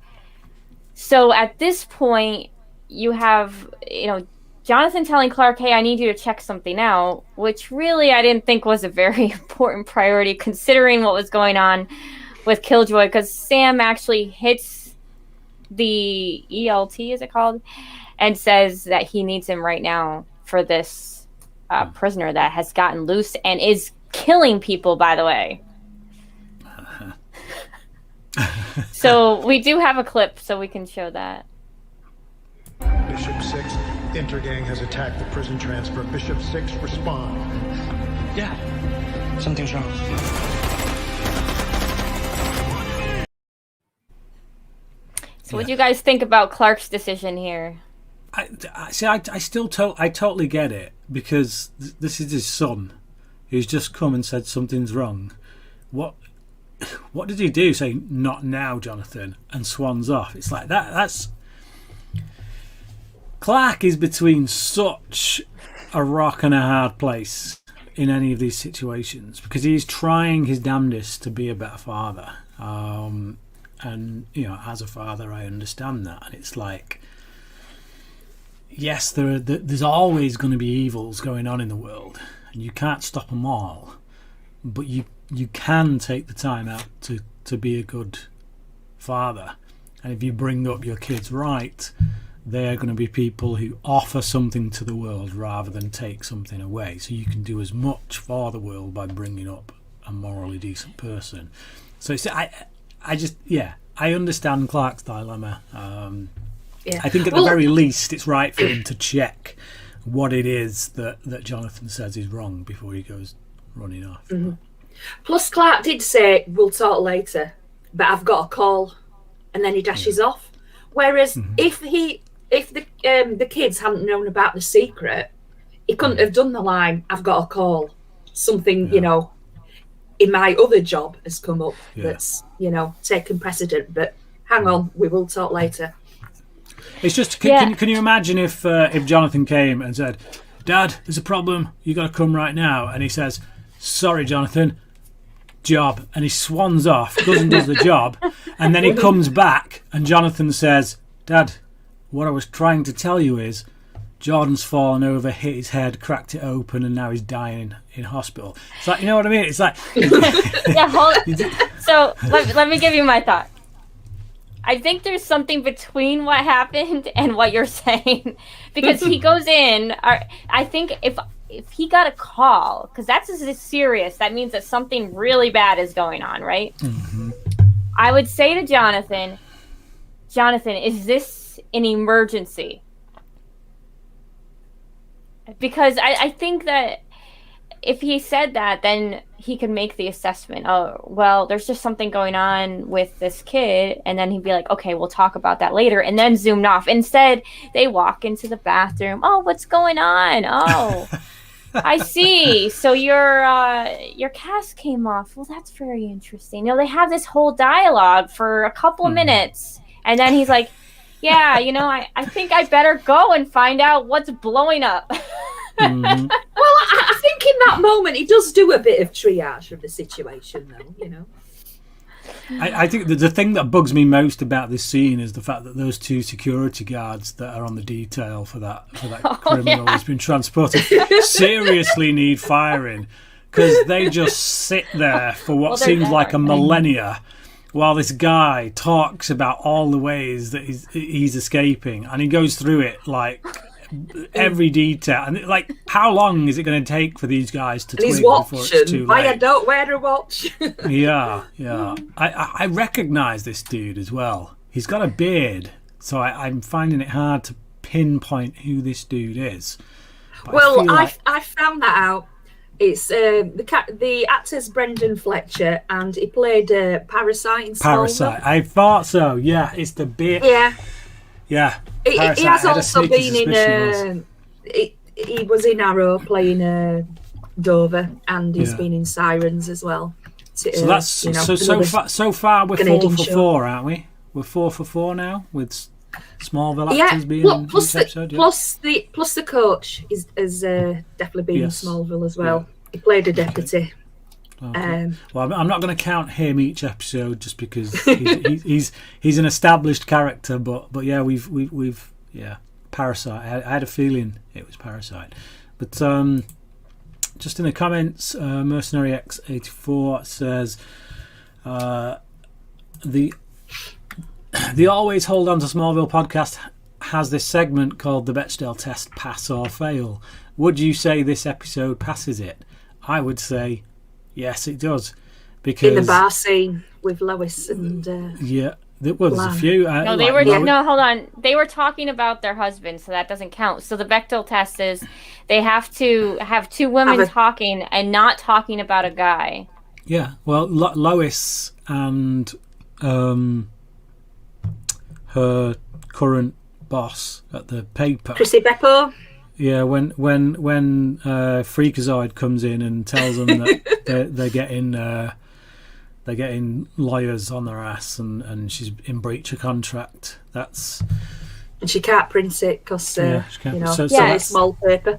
So at this point, you have Jonathan telling Clark, hey, I need you to check something out, which really I didn't think was a very important priority considering what was going on with Killjoy, because Sam actually hits the ELT, is it called, and says that he needs him right now for this prisoner that has gotten loose and is killing people, by the way. So we do have a clip, so we can show that. Bishop 6, Intergang has attacked the prison transfer. Bishop 6, respond. Yeah, something's wrong. So what do you guys think about Clark's decision here? I still totally get it, because this is his son who's just come and said something's wrong. What did he do? Say, not now, Jonathan, and swans off. It's like that's Clark is between such a rock and a hard place in any of these situations, because he's trying his damnedest to be a better father. And as a father, I understand that. And it's like, yes, there's always going to be evils going on in the world, and you can't stop them all. But you can take the time out to be a good father. And if you bring up your kids right, they're going to be people who offer something to the world rather than take something away. So you can do as much for the world by bringing up a morally decent person. So it's, I understand Clark's dilemma. I think at the very least it's right for him to check what it is that Jonathan says is wrong before he goes running off. Mm-hmm. Plus, Clark did say, we'll talk later, but I've got a call, and then he dashes off. Whereas if the kids hadn't known about the secret, he couldn't have done the line, I've got a call. Something, in my other job has come up that's, taken precedent. But hang on, we will talk later. It's just, can you imagine if Jonathan came and said, Dad, there's a problem, you got to come right now. And he says, sorry, Jonathan, job. And he swans off, goes and does the job. And then he comes back and Jonathan says, Dad, what I was trying to tell you is Jordan's fallen over, hit his head, cracked it open, and now he's dying in hospital. It's like, you know what I mean? It's like... So let me give you my thought. I think there's something between what happened and what you're saying. Because he goes in... I think if he got a call, because that's serious, that means that something really bad is going on, right? Mm-hmm. I would say to Jonathan, is this an emergency? because I think that if he said that, then he could make the assessment. Oh, well, there's just something going on with this kid, and then he'd be like, okay, we'll talk about that later, and then zoomed off. Instead, they walk into the bathroom. Oh, what's going on? Oh, I see. So your cast came off. Well, that's very interesting. They have this whole dialogue for a couple of minutes, and then he's like, yeah, I think I better go and find out what's blowing up. Well, I think in that moment he does do a bit of triage of the situation, though. I think the thing that bugs me most about this scene is the fact that those two security guards that are on the detail for that criminal who's been transported seriously need firing, because they just sit there for what seems like a millennia while this guy talks about all the ways that he's escaping, and he goes through it like every detail, and like, how long is it going to take for these guys to twig before it's too late? Why I don't wear a watch. yeah I recognize this dude as well. He's got a beard, so I'm finding it hard to pinpoint who this dude is. But well, I found that out. It's the actor's Brendan Fletcher, and he played Parasite in Smallville. Parasite, I thought so. Yeah, it's the beard. Yeah. He has also been in. He was in Arrow playing Dover, and he's been in Sirens as well. So that's so far we're Canadian 4 for 4, aren't we? We're 4 for 4 now with Smallville actors being in each episode. Plus the coach has definitely been in Smallville as well. Yeah. He played a deputy. Okay. Well, I'm not going to count him each episode just because he's an established character. But yeah, we've Parasite. I had a feeling it was Parasite. But just in the comments, Mercenary X84 says the Always Hold On to Smallville podcast has this segment called the Bechdel Test, Pass or Fail. Would you say this episode passes it? I would say yes, it does. Because in the bar scene with Lois and there's a few. No, hold on. They were talking about their husbands, so that doesn't count. So the Bechdel test is they have to have two women talking and not talking about a guy. Yeah, well, Lois and her current boss at the paper, Chrissy Beppo. Yeah, when Freakazoid comes in and tells them that they're getting lawyers on their ass and she's in breach of contract. And she can't print it because it's small paper.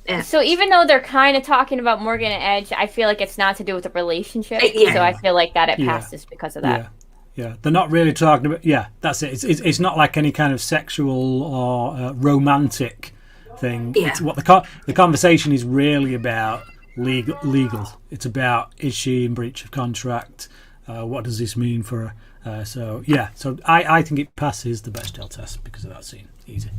Yeah. So even though they're kind of talking about Morgan and Edge, I feel like it's not to do with the relationship. So I feel like that it passes because of that. Yeah, they're not really talking about. Yeah, that's it. It's not like any kind of sexual or romantic thing. Yeah. It's what the conversation is really about. Legal. It's about, is she in breach of contract? What does this mean for her? So I think it passes the Bechdel test because of that scene. Easy.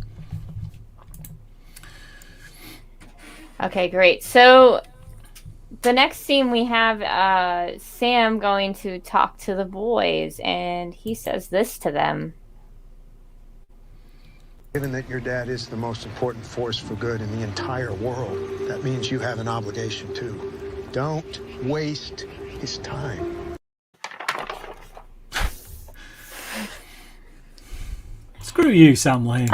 Okay, great. So the next scene we have Sam going to talk to the boys, and he says this to them. Given that your dad is the most important force for good in the entire world, that means you have an obligation too. Don't waste his time. Screw you, Sam Lane.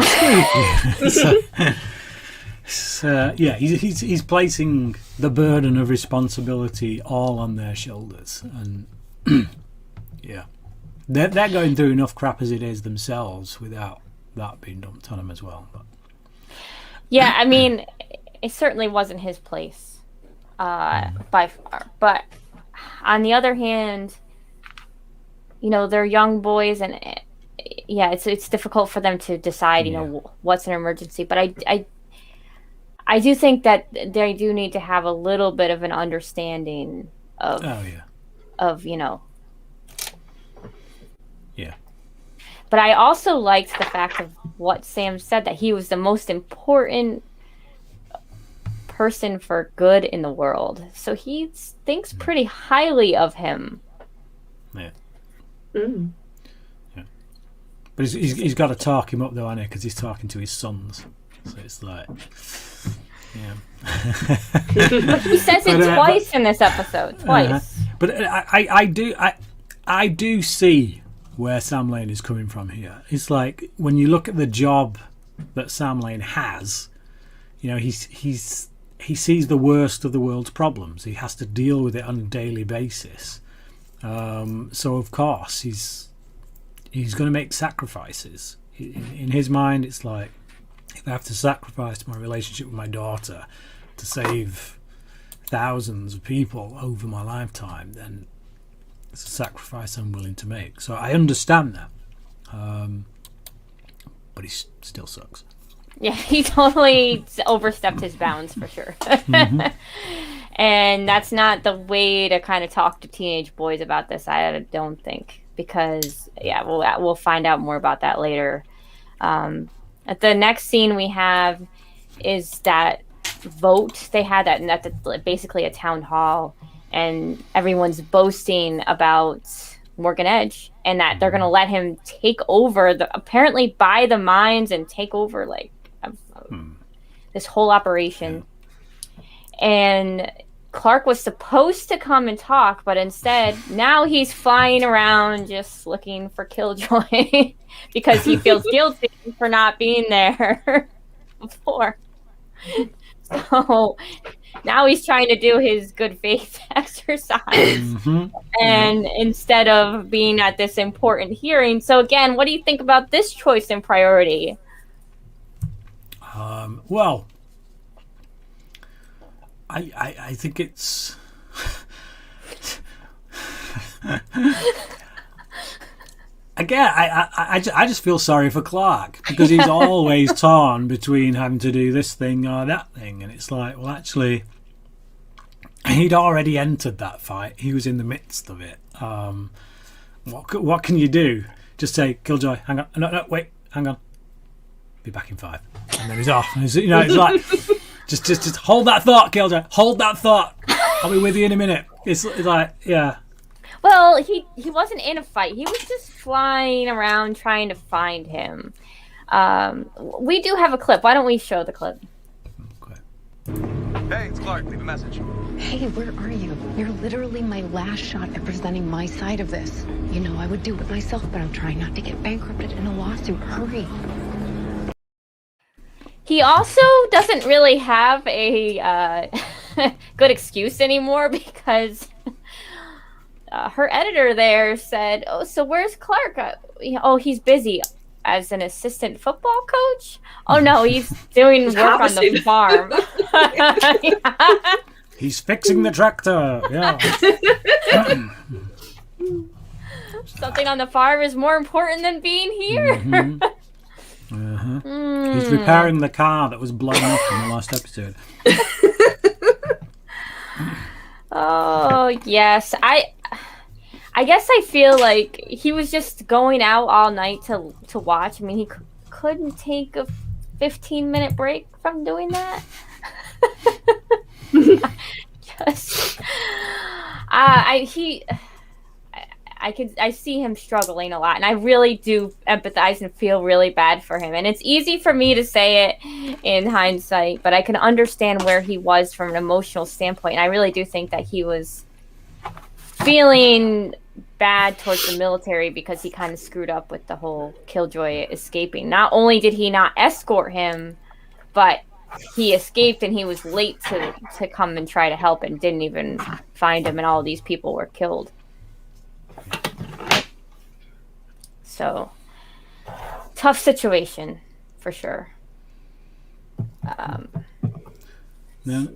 Screw you. He's placing the burden of responsibility all on their shoulders, and they're going through enough crap as it is themselves without that being dumped on him as well. But yeah, I mean, it certainly wasn't his place by far. But on the other hand, they're young boys, and it's difficult for them to decide, what's an emergency. But I do think that they do need to have a little bit of an understanding of But I also liked the fact of what Sam said, that he was the most important person for good in the world. So he thinks pretty highly of him. Yeah. Mm. Yeah. But he's got to talk him up though, hasn't he? Because he's talking to his sons. So it's like... He says it twice in this episode. Twice. But I do see where Sam Lane is coming from here. It's like when you look at the job that Sam Lane has, he sees the worst of the world's problems. He has to deal with it on a daily basis. So of course he's going to make sacrifices. In his mind, it's like, if I have to sacrifice my relationship with my daughter to save thousands of people over my lifetime, then it's a sacrifice I'm willing to make. So I understand that, but he still sucks. Yeah, he totally overstepped his bounds for sure. And that's not the way to kind of talk to teenage boys about this, I don't think, because we'll find out more about that later. At the next scene we have is that vote they had at basically a town hall, and everyone's boasting about Morgan Edge and that they're going to let him take over apparently buy the mines and take over this whole operation. And Clark was supposed to come and talk, but instead now he's flying around just looking for Killjoy because he feels guilty for not being there before. So now he's trying to do his good faith exercise and instead of being at this important hearing. So again, what do you think about this choice and priority? Well, I think it's again, I just feel sorry for Clark because he's always torn between having to do this thing or that thing, and it's like, well, actually, he'd already entered that fight. He was in the midst of it. What can you do? Just say, Killjoy, hang on, no, wait, hang on, be back in 5, and then he's off. And it's like. Just hold that thought, Killjoy. Hold that thought. I'll be with you in a minute. It's like, yeah. Well, he wasn't in a fight. He was just flying around trying to find him. We do have a clip. Why don't we show the clip? Okay. Hey, it's Clark. Leave a message. Hey, where are you? You're literally my last shot at presenting my side of this. I would do it myself, but I'm trying not to get bankrupted in a lawsuit. Hurry. He also doesn't really have a good excuse anymore because her editor there said, "Oh, so where's Clark? Oh, he's busy as an assistant football coach. Oh no, he's doing work on the farm. He's fixing the tractor. Yeah. Something on the farm is more important than being here." He's repairing the car that was blown up in the last episode. Oh yes, I guess I feel like he was just going out all night to watch. I mean, he couldn't take a 15-minute break from doing that. I see him struggling a lot, and I really do empathize and feel really bad for him. And it's easy for me to say it in hindsight, but I can understand where he was from an emotional standpoint. And I really do think that he was feeling bad towards the military because he kind of screwed up with the whole Killjoy escaping. Not only did he not escort him, but he escaped and he was late to come and try to help and didn't even find him, and all these people were killed. So, tough situation, for sure. No.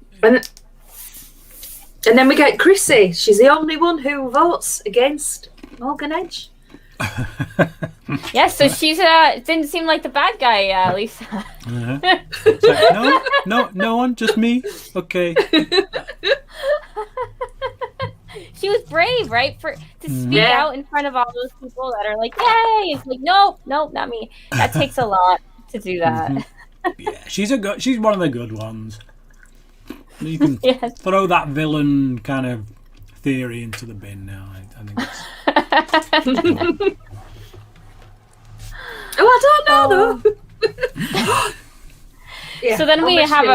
And then we get Chrissy. She's the only one who votes against Morgan Edge. Yeah, so she's didn't seem like the bad guy, Lisa. Like, no one, just me. Okay. She was brave, right? To speak out in front of all those people that are like, "Yay!" It's like, nope, not me. That takes a lot to do that. Yeah, she's one of the good ones. You can throw that villain kind of theory into the bin now. I think it's... Oh, I don't know though. So then we have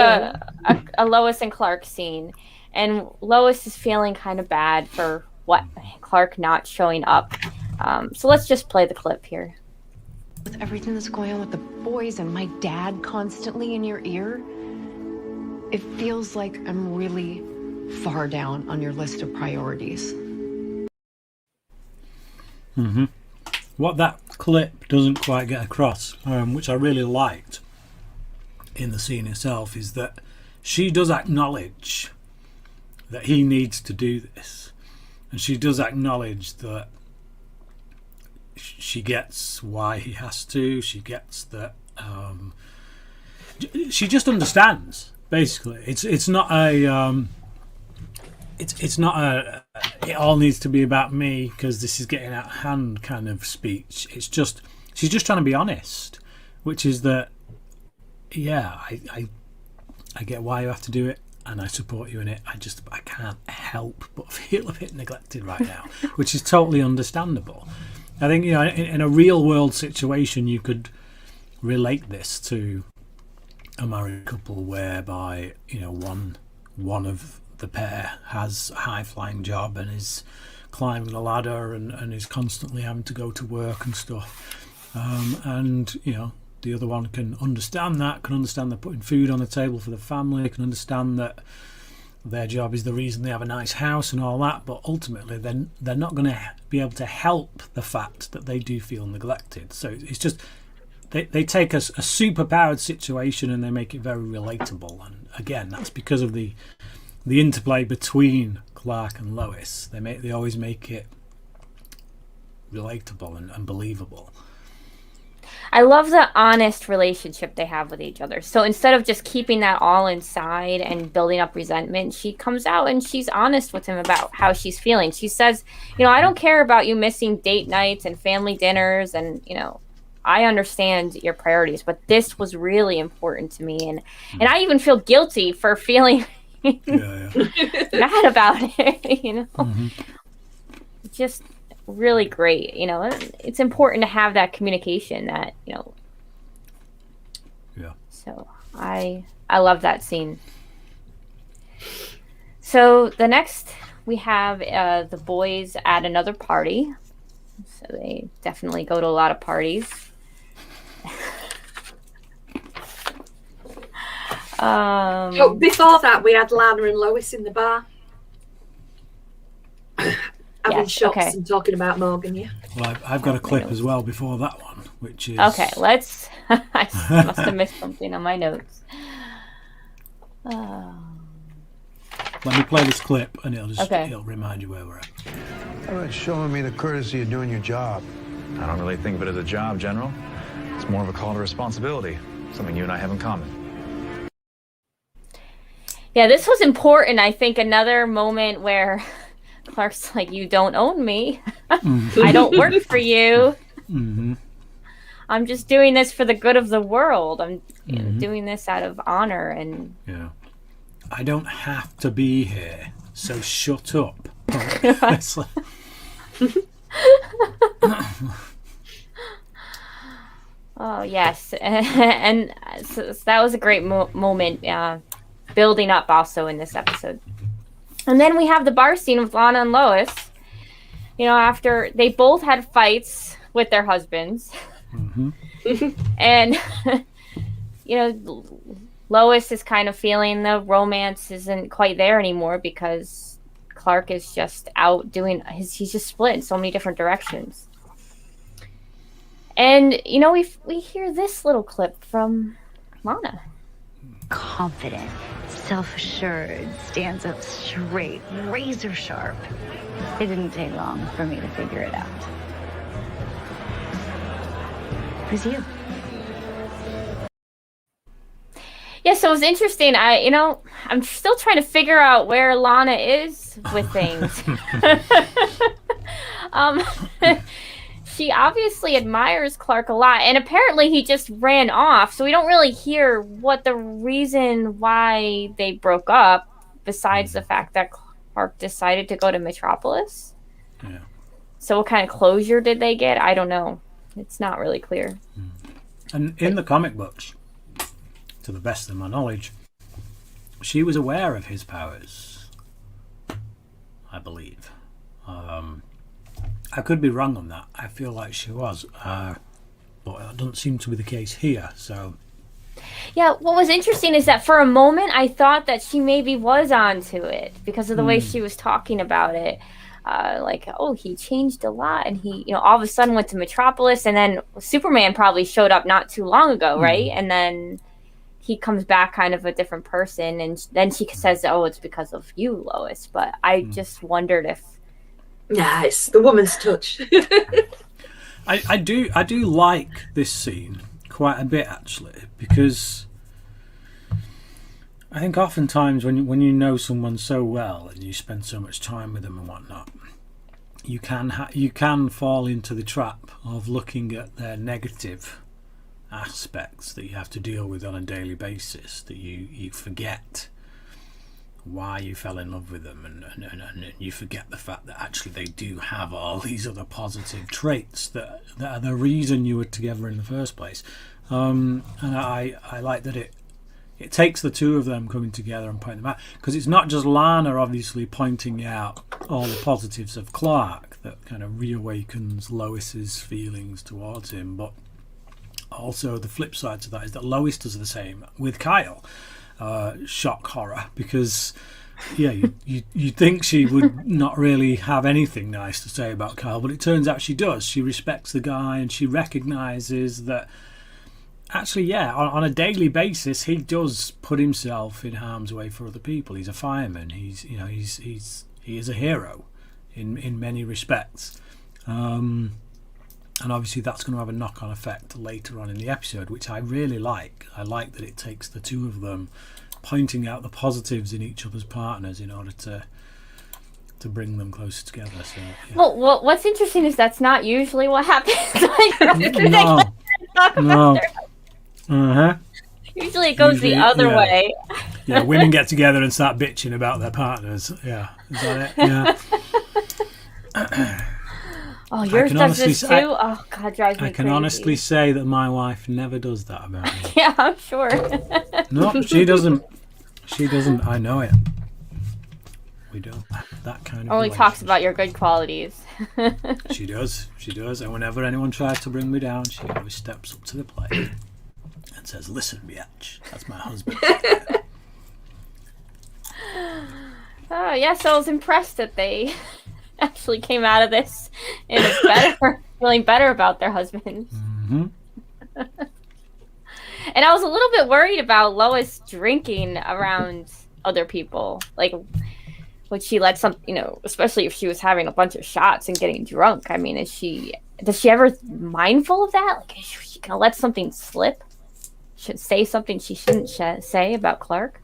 a Lois and Clark scene, and Lois is feeling kind of bad for what Clark not showing up. So let's just play the clip here. With everything that's going on with the boys and my dad constantly in your ear, it feels like I'm really far down on your list of priorities. Mm-hmm. What that clip doesn't quite get across, which I really liked in the scene itself, is that she does acknowledge that he needs to do this, and she does acknowledge that she gets why he has to. She gets that. She just understands. Basically, it's not a. It's not a. It all needs to be about me because this is getting out of hand kind of speech. It's just she's just trying to be honest, which is that. Yeah, I get why you have to do it, and I support you in it. I can't help but feel a bit neglected right now, which is totally understandable. I think, you know, in a real world situation, you could relate this to a married couple whereby, you know, one of the pair has a high flying job and is climbing a ladder and is constantly having to go to work and stuff, and you know, the other one can understand that, can understand they're putting food on the table for the family, can understand that their job is the reason they have a nice house and all that, but ultimately they're not going to be able to help the fact that they do feel neglected. So it's just they take a super powered situation and they make it very relatable, and again, that's because of the interplay between Clark and Lois. They always make it relatable and believable. I love the honest relationship they have with each other. So instead of just keeping that all inside and building up resentment, she comes out and she's honest with him about how she's feeling. She says, you know, I don't care about you missing date nights and family dinners, and, you know, I understand your priorities, but this was really important to me, and I even feel guilty for feeling mad about it, you know. Mm-hmm. Just really great, you know. It's important to have that communication, that, you know. Yeah. So I love that scene. So the next we have the boys at another party. So they definitely go to a lot of parties. Before that, we had Lana and Lois in the bar. Having shots and talking about Morgan, yeah. Well, I've got a clip as well before that one, which is... Okay, let's... I must have missed something on my notes. Let me play this clip, and it'll remind you where we're at. All right, showing me the courtesy of doing your job. I don't really think of it as a job, General. It's more of a call to responsibility, something you and I have in common. Yeah, this was important. I think another moment where Clark's like, you don't own me. I don't work for you. Mm-hmm. I'm just doing this for the good of the world. I'm doing this out of honor. And yeah, I don't have to be here, so shut up. Oh, yes. And so that was a great moment, building up also in this episode. And then we have the bar scene with Lana and Lois. You know, after they both had fights with their husbands. Mm-hmm. And, you know, Lois is kind of feeling the romance isn't quite there anymore because Clark is just out doing he's just split in so many different directions. And, you know, we hear this little clip from Lana. Confident, self-assured, stands up straight, razor sharp. It didn't take long for me to figure it out. Who's you? Yeah, so it was interesting. I'm still trying to figure out where Lana is with things. She obviously admires Clark a lot, and apparently he just ran off, so we don't really hear what the reason why they broke up, besides the fact that Clark decided to go to Metropolis. Yeah. So what kind of closure did they get? I don't know. It's not really clear. And in the comic books, to the best of my knowledge, she was aware of his powers, I believe. I could be wrong on that. I feel like she was, but that doesn't seem to be the case here. So, yeah, what was interesting is that for a moment I thought that she maybe was onto it because of the way she was talking about it. Like, oh, he changed a lot, and he, you know, all of a sudden went to Metropolis, and then Superman probably showed up not too long ago, right? And then he comes back kind of a different person, and then she says, oh, it's because of you, Lois. But I just wondered if... Yeah, it's the woman's touch. I do like this scene quite a bit, actually, because I think oftentimes when you know someone so well and you spend so much time with them and whatnot, you can fall into the trap of looking at their negative aspects that you have to deal with on a daily basis, that you forget why you fell in love with them, and you forget the fact that actually they do have all these other positive traits that are the reason you were together in the first place. And I like that it takes the two of them coming together and pointing them out, because it's not just Lana obviously pointing out all the positives of Clark that kind of reawakens Lois's feelings towards him, but also the flip side to that is that Lois does the same with Kyle. Shock horror, because you think she would not really have anything nice to say about Kyle, but it turns out she does. She respects the guy, and she recognizes that actually, on a daily basis, he does put himself in harm's way for other people. He's a fireman. He is a hero in many respects. And obviously that's going to have a knock-on effect later on in the episode, which I really like. I like that it takes the two of them pointing out the positives in each other's partners in order to bring them closer together. So, yeah. Well, what's interesting is that's not usually what happens. Usually it goes the other way. Yeah, women get together and start bitching about their partners. Yeah, is that it? Yeah. Oh, yours does this too? Oh, God, drives me crazy. I can honestly say that my wife never does that about me. Yeah, I'm sure. No, she doesn't. She doesn't. I know it. We don't have that kind of Only talks about your good qualities. She does. She does. And whenever anyone tries to bring me down, she always steps up to the plate and says, "Listen, biatch, that's my husband." Oh, yeah, so I was impressed that they actually came out of this in a better, feeling better about their husbands. Mm-hmm. And I was a little bit worried about Lois drinking around other people. Like, would she let some, especially if she was having a bunch of shots and getting drunk. I mean, does she ever mindful of that? Like, is she going to let something slip? Should say something she shouldn't say about Clark?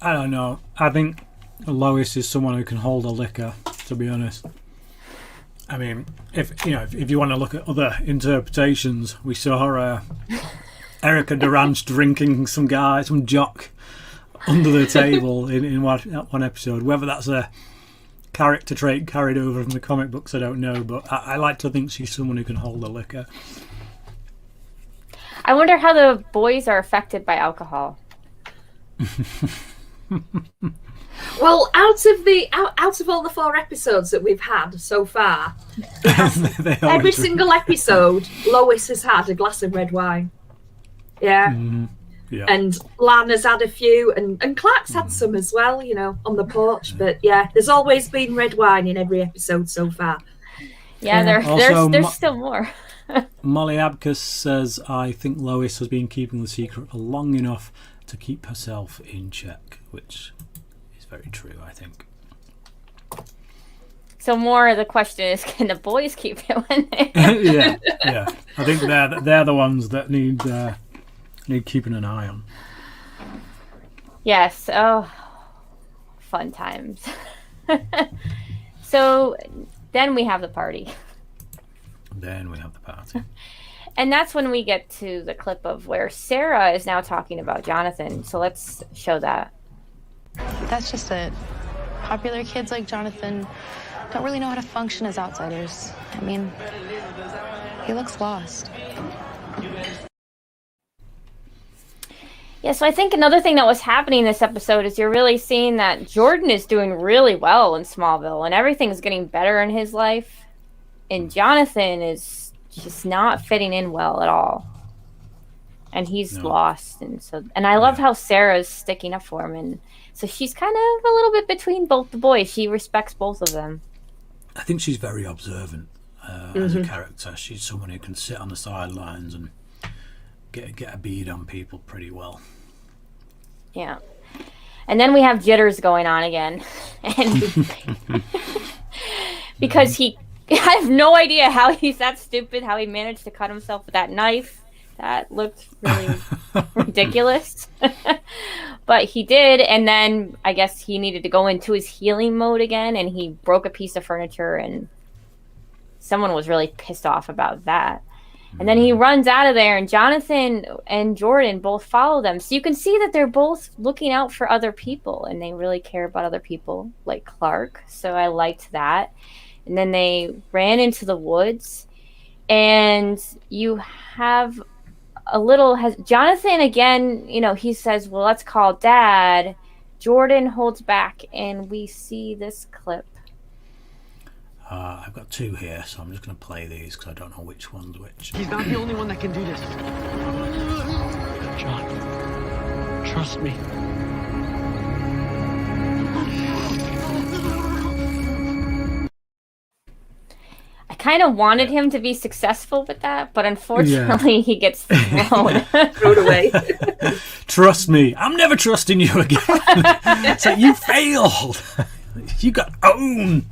I don't know. I think Lois is someone who can hold a liquor, to be honest. I mean, if you want to look at other interpretations, we saw Erica Durant drinking some jock under the table in one episode. Whether that's a character trait carried over from the comic books, I don't know, but I like to think she's someone who can hold a liquor. I wonder how the boys are affected by alcohol. Well, out of all the 4 episodes that we've had so far, every single episode, Lois has had a glass of red wine. Yeah. Mm-hmm. Yeah. And Lana's had a few, and Clark's had some as well, on the porch. But yeah, there's always been red wine in every episode so far. Yeah, there's still more. Molly Abcus says, I think Lois has been keeping the secret for long enough to keep herself in check, which is very true, I think. So more of the question is, can the boys keep it when they... yeah. I think they're the ones that need keeping an eye on. Yes. Oh, fun times. So then we have the party. And that's when we get to the clip of where Sarah is now talking about Jonathan. So let's show that. That's just it. Popular kids like Jonathan don't really know how to function as outsiders. I mean, he looks lost. Yeah, so I think another thing that was happening this episode is you're really seeing that Jordan is doing really well in Smallville, and everything's getting better in his life, and Jonathan is just not fitting in well at all, and he's lost. And I love how Sarah's sticking up for him, and so she's kind of a little bit between both the boys. She respects both of them. I think she's very observant as a character. She's someone who can sit on the sidelines and get a bead on people pretty well. Yeah. And then we have jitters going on again. And because I have no idea how he's that stupid, how he managed to cut himself with that knife. That looked really ridiculous. But he did, and then I guess he needed to go into his healing mode again, and he broke a piece of furniture, and someone was really pissed off about that. And then he runs out of there, and Jonathan and Jordan both follow them. So you can see that they're both looking out for other people, and they really care about other people, like Clark. So I liked that. And then they ran into the woods, and you have Jonathan again, he says, well, let's call Dad. Jordan holds back, and we see this clip. I've got two here, so I'm just going to play these because I don't know which one's which. He's not the only one that can do this. John, trust me. I kind of wanted him to be successful with that, but unfortunately he gets thrown away. Trust me, I'm never trusting you again. It's like, you failed. You got owned.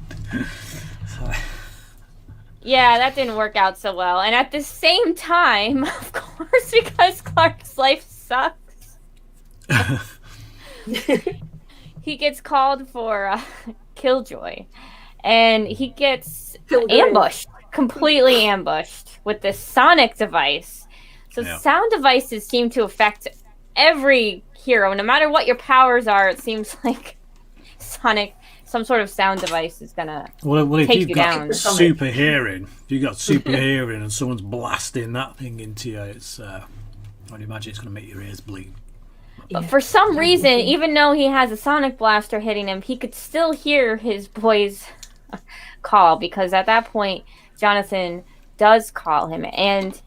Yeah, that didn't work out so well. And at the same time, of course, because Clark's life sucks, he gets called for Killjoy. And he gets ambushed, completely ambushed with this sonic device. So sound devices seem to affect every hero. No matter what your powers are, it seems like some sort of sound device is gonna take you down. If you've got super hearing and someone's blasting that thing into you, it's I'd imagine it's gonna make your ears bleed. But for some reason, even though he has a sonic blaster hitting him, he could still hear his boys call, because at that point Jonathan does call him, and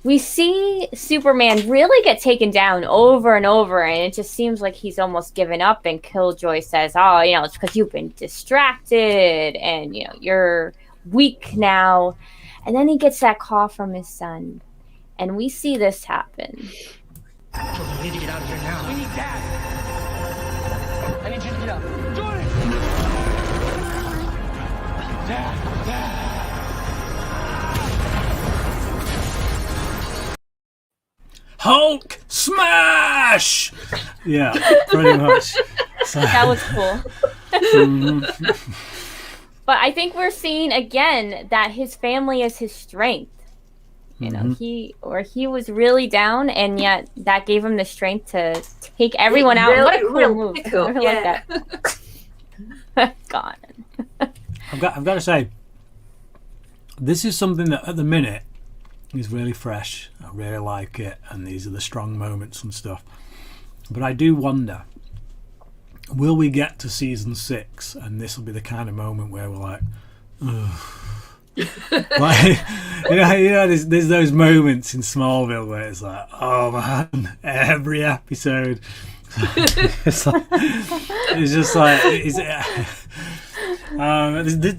we see Superman really get taken down over and over, and it just seems like he's almost given up, and Killjoy says, it's because you've been distracted and you're weak now. And then he gets that call from his son, and we see this happen. We need to get out of here now. We need Dad. I need you to get up. Jordan! Dad! Hulk smash! Yeah, pretty much. So. That was cool. But I think we're seeing again that his family is his strength. He was really down, and yet that gave him the strength to take everyone out. What a cool move! I really like that. God. I've got to say, this is something that at the minute is really fresh. I really like it, and these are the strong moments and stuff. But I do wonder, will we get to season 6 and this will be the kind of moment where we're like, ugh. Like, there's those moments in Smallville where it's like, oh man, every episode it's just like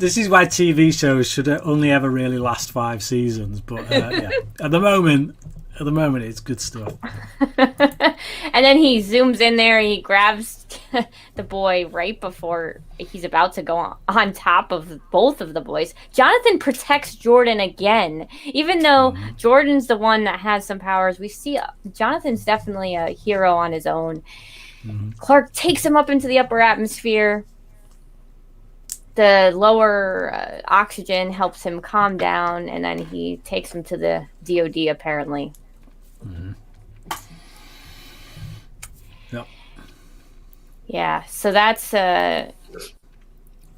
this is why TV shows should only ever really last 5 seasons. But at the moment it's good stuff. And then he zooms in there and he grabs the boy right before he's about to go on top of both of the boys. Jonathan protects Jordan again, even though Jordan's the one that has some powers. We see Jonathan's definitely a hero on his own. Clark takes him up into the upper atmosphere. The lower oxygen helps him calm down, and then he takes him to the DOD apparently. Yep. Yeah, so that's then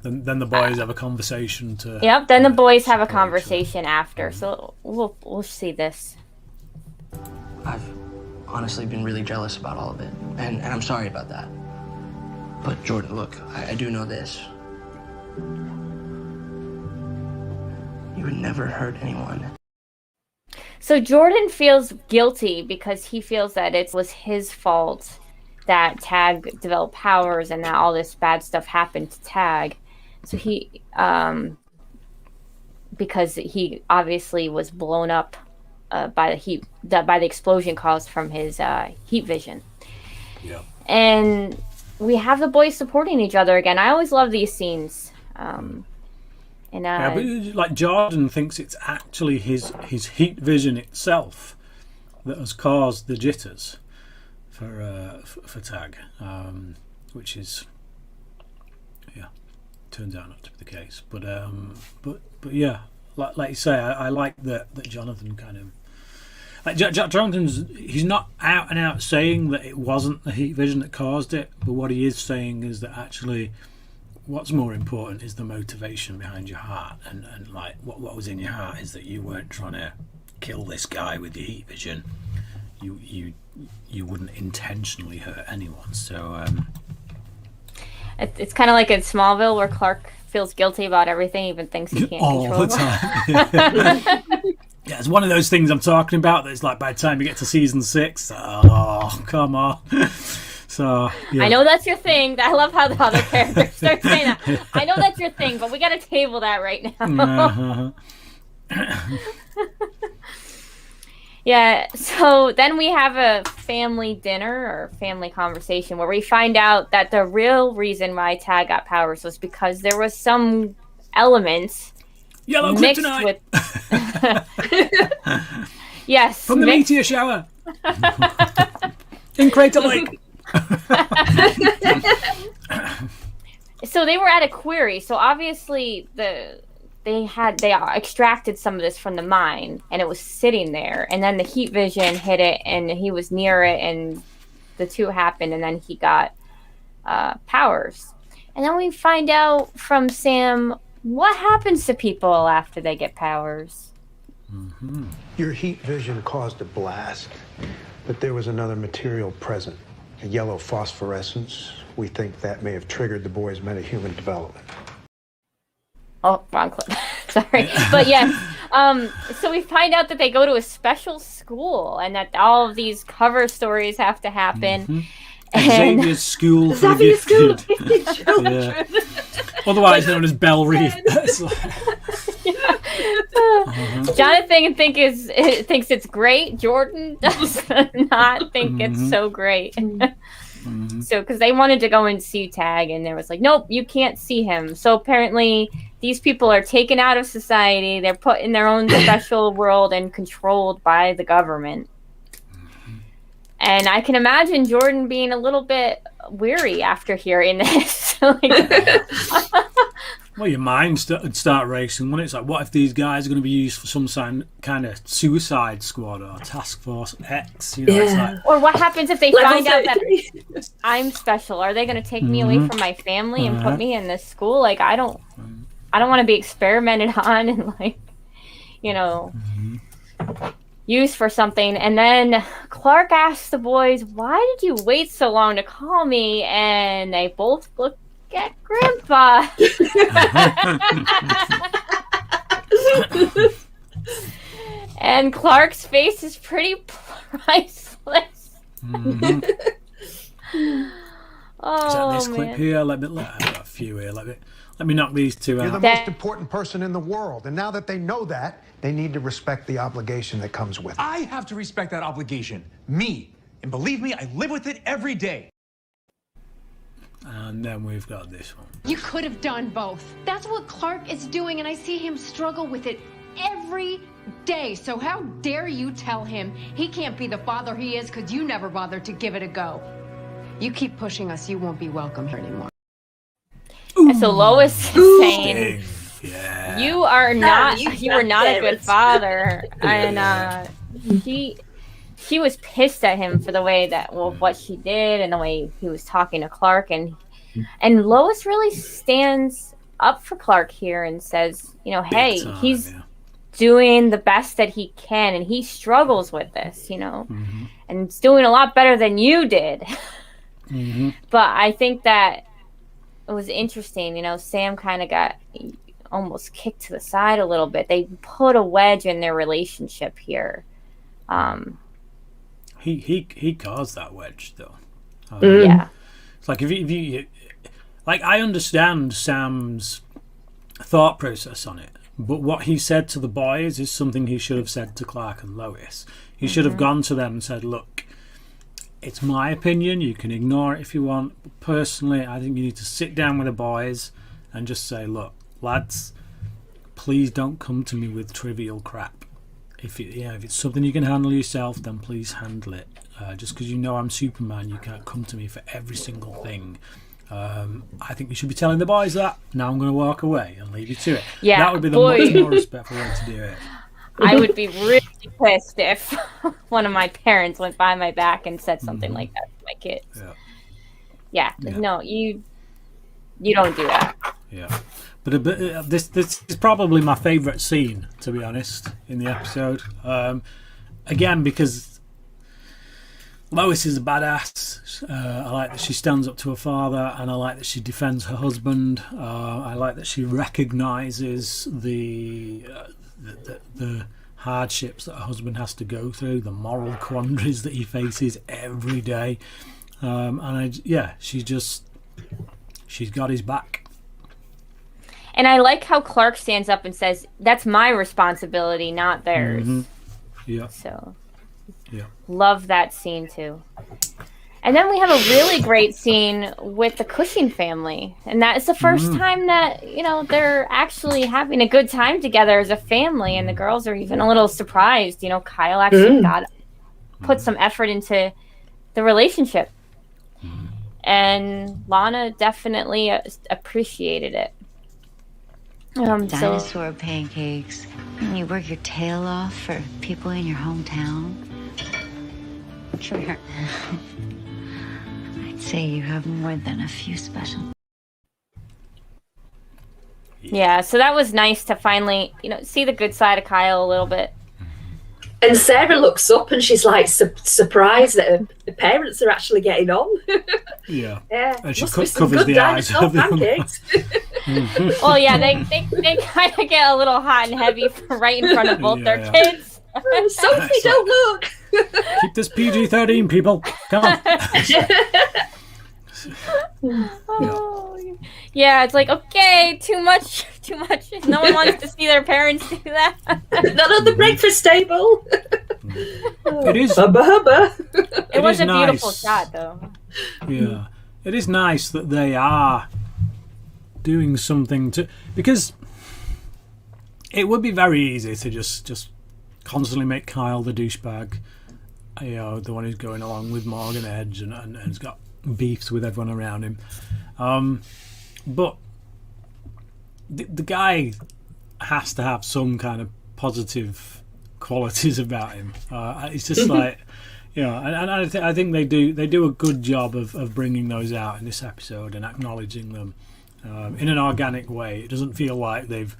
the boys have a conversation to. Yep. Then the boys have a conversation after. So we'll see this. I've honestly been really jealous about all of it. And I'm sorry about that. But Jordan, look, I do know this. You would never hurt anyone. So Jordan feels guilty because he feels that it was his fault that Tag developed powers and that all this bad stuff happened to Tag. So he, because he obviously was blown up by the heat, by the explosion caused from his heat vision. Yeah. And we have the boys supporting each other again. I always love these scenes. Yeah, but like Jordan thinks it's actually his heat vision itself that has caused the jitters for Tag, which is turns out not to be the case. But yeah, like you say, I like that Jonathan kind of like Jonathan's, he's not out and out saying that it wasn't the heat vision that caused it, but what he is saying is that actually what's more important is the motivation behind your heart, and like what was in your heart is that you weren't trying to kill this guy with your heat vision. You wouldn't intentionally hurt anyone. So it's kind of like in Smallville where Clark feels guilty about everything, even things he can't all control. the time. Yeah, it's one of those things I'm talking about that's like by the time you get to season 6, oh come on. So yeah. I know that's your thing. I love how the other characters start saying that. I know that's your thing, but we got to table that right now. Yeah, so then we have a family dinner or family conversation where we find out that the real reason why Tag got powers was because there was some element yellow mixed kryptonite with yes, from the meteor shower in Crater Lake. So they were at a quarry, so obviously they extracted some of this from the mine and it was sitting there, and then the heat vision hit it and he was near it and the two happened, and then he got powers. And then we find out from Sam what happens to people after they get powers. Mm-hmm. Your heat vision caused a blast, but there was another material present, a yellow phosphorescence. We think that may have triggered the boy's metahuman development. Oh, wrong clip. Sorry. But yes, so we find out that they go to a special school and that all of these cover stories have to happen. Mm-hmm. Xavier's School for the Gifted. Yeah. Otherwise known as Belle Reeve. Jonathan thinks it's great. Jordan does not think it's so great. So, because they wanted to go and see Tag, and there was like, nope, you can't see him. So apparently, these people are taken out of society. They're put in their own special world and controlled by the government. And I can imagine Jordan being a little bit weary after hearing this. Well, your mind would start racing when it's like, what if these guys are going to be used for some kind of suicide squad or Task Force X? You know, it's like, or what happens if they find out that I'm special? Are they going to take me away from my family and put me in this school? Like, I don't want to be experimented on and like, you know, used for something. And then Clark asks the boys, why did you wait so long to call me? And they both look at Grandpa. And Clark's face is pretty priceless. Oh, is that this man. clip here? I've got a few here. Let me knock these two You're out. the most important person in the world, and now that they know that, they need to respect the obligation that comes with it. I have to respect that obligation. Me. And believe me, I live with it every day. And then we've got this one. You could have done both. That's what Clark is doing, and I see him struggle with it every day. So how dare you tell him he can't be the father he is because you never bothered to give it a go. You keep pushing us, you won't be welcome here anymore. And so Lois is saying, yeah. you were not a good father. And she was pissed at him for the way that, what she did and the way he was talking to Clark. And Lois really stands up for Clark here and says, you know, hey, doing the best that he can, and he struggles with this, and it's doing a lot better than you did. But I think that it was interesting, Sam kind of got almost kicked to the side a little bit. They put a wedge in their relationship here. He caused that wedge, though. Yeah. It's like if you like, I understand Sam's thought process on it, but what he said to the boys is something he should have said to Clark and Lois. He should have gone to them and said, look, it's my opinion, you can ignore it if you want, but personally I think you need to sit down with the boys and just say, look, lads, please don't come to me with trivial crap. If it's something you can handle yourself, then please handle it. Just because I'm Superman, you can't come to me for every single thing. I think we should be telling the boys that. Now I'm going to walk away and leave you to it. Yeah, that would be the much more respectful way to do it. I would be really pissed if one of my parents went by my back and said something like that to my kids. Yeah. No, you don't do that. Yeah. But this is probably my favourite scene, to be honest, in the episode. Again, because Lois is a badass. I like that she stands up to her father, and I like that she defends her husband. I like that she recognises the hardships that her husband has to go through, the moral quandaries that he faces every day. She's got his back. And I like how Clark stands up and says, that's my responsibility, not theirs. Yeah. So, yeah. Love that scene, too. And then we have a really great scene with the Cushing family. And that is the first time that, they're actually having a good time together as a family. And the girls are even a little surprised. Kyle actually put some effort into the relationship. And Lana definitely appreciated it. Dinosaur pancakes. And you work your tail off for people in your hometown. Sure. I'd say you have more than a few special. Yeah, so that was nice to finally, see the good side of Kyle a little bit. And Sarah looks up and she's like surprised that her parents are actually getting on. Yeah. And she Must be some covers good the eyes of them. pancakes. Well, yeah, they kind of get a little hot and heavy right in front of both their kids. Sophie, don't look. Keep this PG-13, people. Come on. Yeah, it's like, okay, too much. No one wants to see their parents do that. Not on the breakfast table. It is. Hubba hubba. It was a nice. beautiful shot, though. Yeah, it is nice that they are doing something because it would be very easy to just constantly make Kyle the douchebag, the one who's going along with Morgan Edge and has got beefs with everyone around him. But the guy has to have some kind of positive qualities about him. It's just like, and I think they do a good job of bringing those out in this episode and acknowledging them in an organic way. It doesn't feel like they've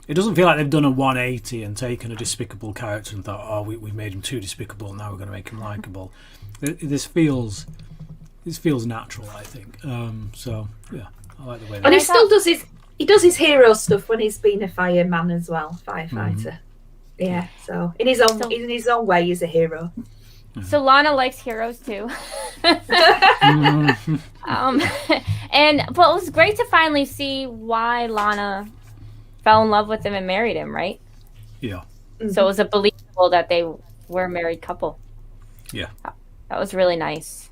done a 180 and taken a despicable character and thought, oh, we've made him too despicable, now we're going to make him likable. This feels natural, I think. So yeah, I like the way. And he still does his hero stuff when he's been a fireman as well, firefighter. Yeah, so in his own way, he's a hero. So Lana likes heroes too. But it was great to finally see why Lana fell in love with him and married him, right? Yeah. So it was a believable that they were a married couple. Yeah. That was really nice.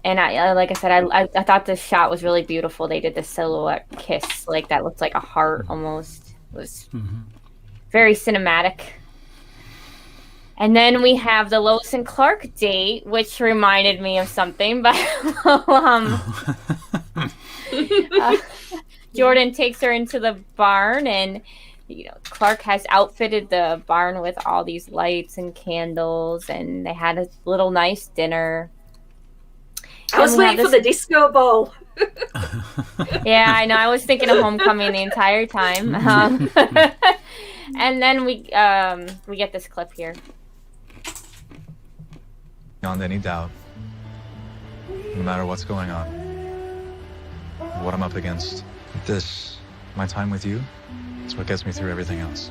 And I like I said, I thought the shot was really beautiful. They did the silhouette kiss, like that looked like a heart almost. It was very cinematic. And then we have the Lois and Clark date, which reminded me of something. But Jordan takes her into the barn, and Clark has outfitted the barn with all these lights and candles, and they had a little nice dinner. I was waiting for the disco ball. Yeah, I know. I was thinking of Homecoming the entire time. And then we get this clip here. Beyond any doubt, no matter what's going on, what I'm up against, this, my time with you, is what gets me through everything else.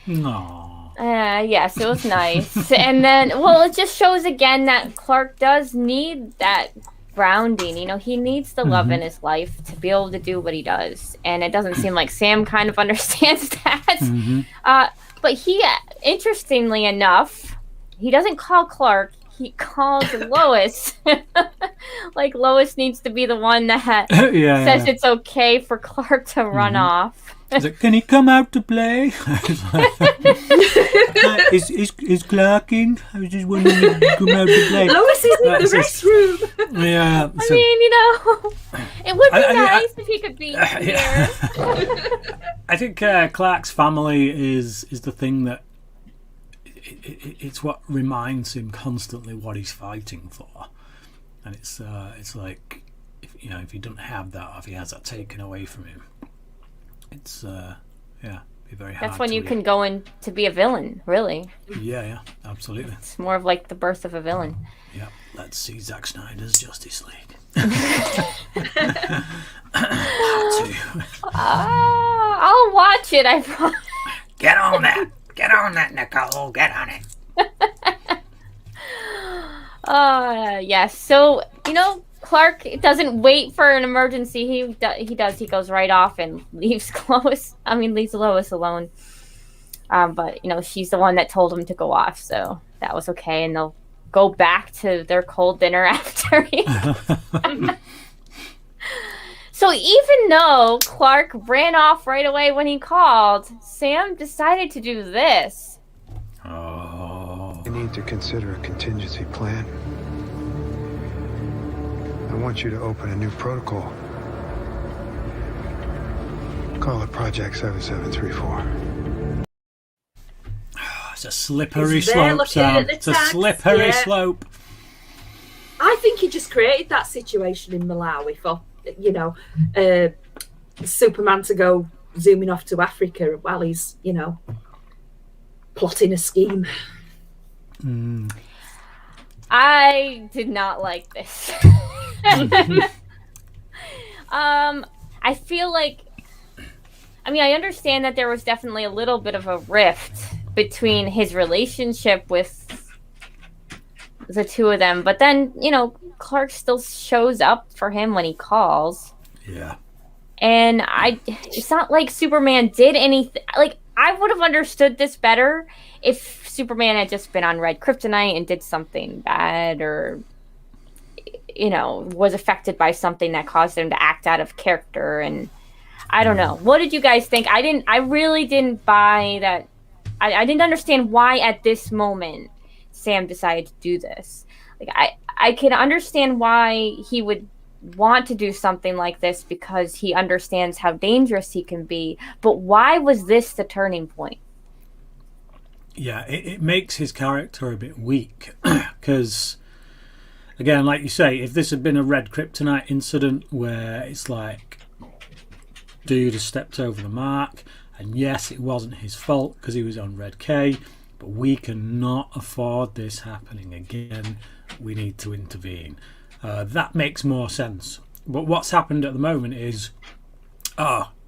Aww. Yes, it was nice. And then, well, it just shows again that Clark does need that grounding. You know, he needs the love in his life to be able to do what he does. And it doesn't seem like Sam kind of understands that. But he, interestingly enough, he doesn't call Clark. He calls Lois. Like Lois needs to be the one that says it's okay for Clark to run off. He's like, can he come out to play? Is Clark in? I was just wondering if he come out to play. Lois is in the restroom. Yeah. I mean, you know, it would be nice if he could be here. I think Clark's family is the thing that it's what reminds him constantly what he's fighting for, and it's like if he doesn't have that, or if he has that taken away from him, it's be very hard. That's when you can go in to be a villain, really. Yeah, absolutely. It's more of like the birth of a villain. Yeah, let's see Zack Snyder's Justice League. I'll watch it. I promise. Get on that. Get on that, Nicole. Get on it. Yes. So, you know, Clark doesn't wait for an emergency. He does. He goes right off and leaves Lois alone. But, you know, she's the one that told him to go off. So that was okay. And they'll go back to their cold dinner after. So even though Clark ran off right away when he called, Sam decided to do this. You need to consider a contingency plan. I want you to open a new protocol. Call it Project 7734. It's a slippery slope, Sam. It's a slippery slope. I think he just created that situation in Malawi for, you know, Superman to go zooming off to Africa while he's, you know, plotting a scheme. I did not like this. I feel like, I mean, I understand that there was definitely a little bit of a rift between his relationship with the two of them, but then, you know, Clark still shows up for him when he calls. Yeah. And it's not like Superman did anything. Like, I would have understood this better if Superman had just been on red kryptonite and did something bad, or, you know, was affected by something that caused him to act out of character. And I don't know. What did you guys think? I really didn't buy that. I didn't understand why at this moment Sam decided to do this. Like, I can understand why he would want to do something like this, because he understands how dangerous he can be. But why was this the turning point? Yeah, it makes his character a bit weak, because, again, like you say, if this had been a red kryptonite incident where it's like, dude has stepped over the mark, and yes, it wasn't his fault because he was on red K, but we cannot afford this happening again. We need to intervene. That makes more sense. But what's happened at the moment is,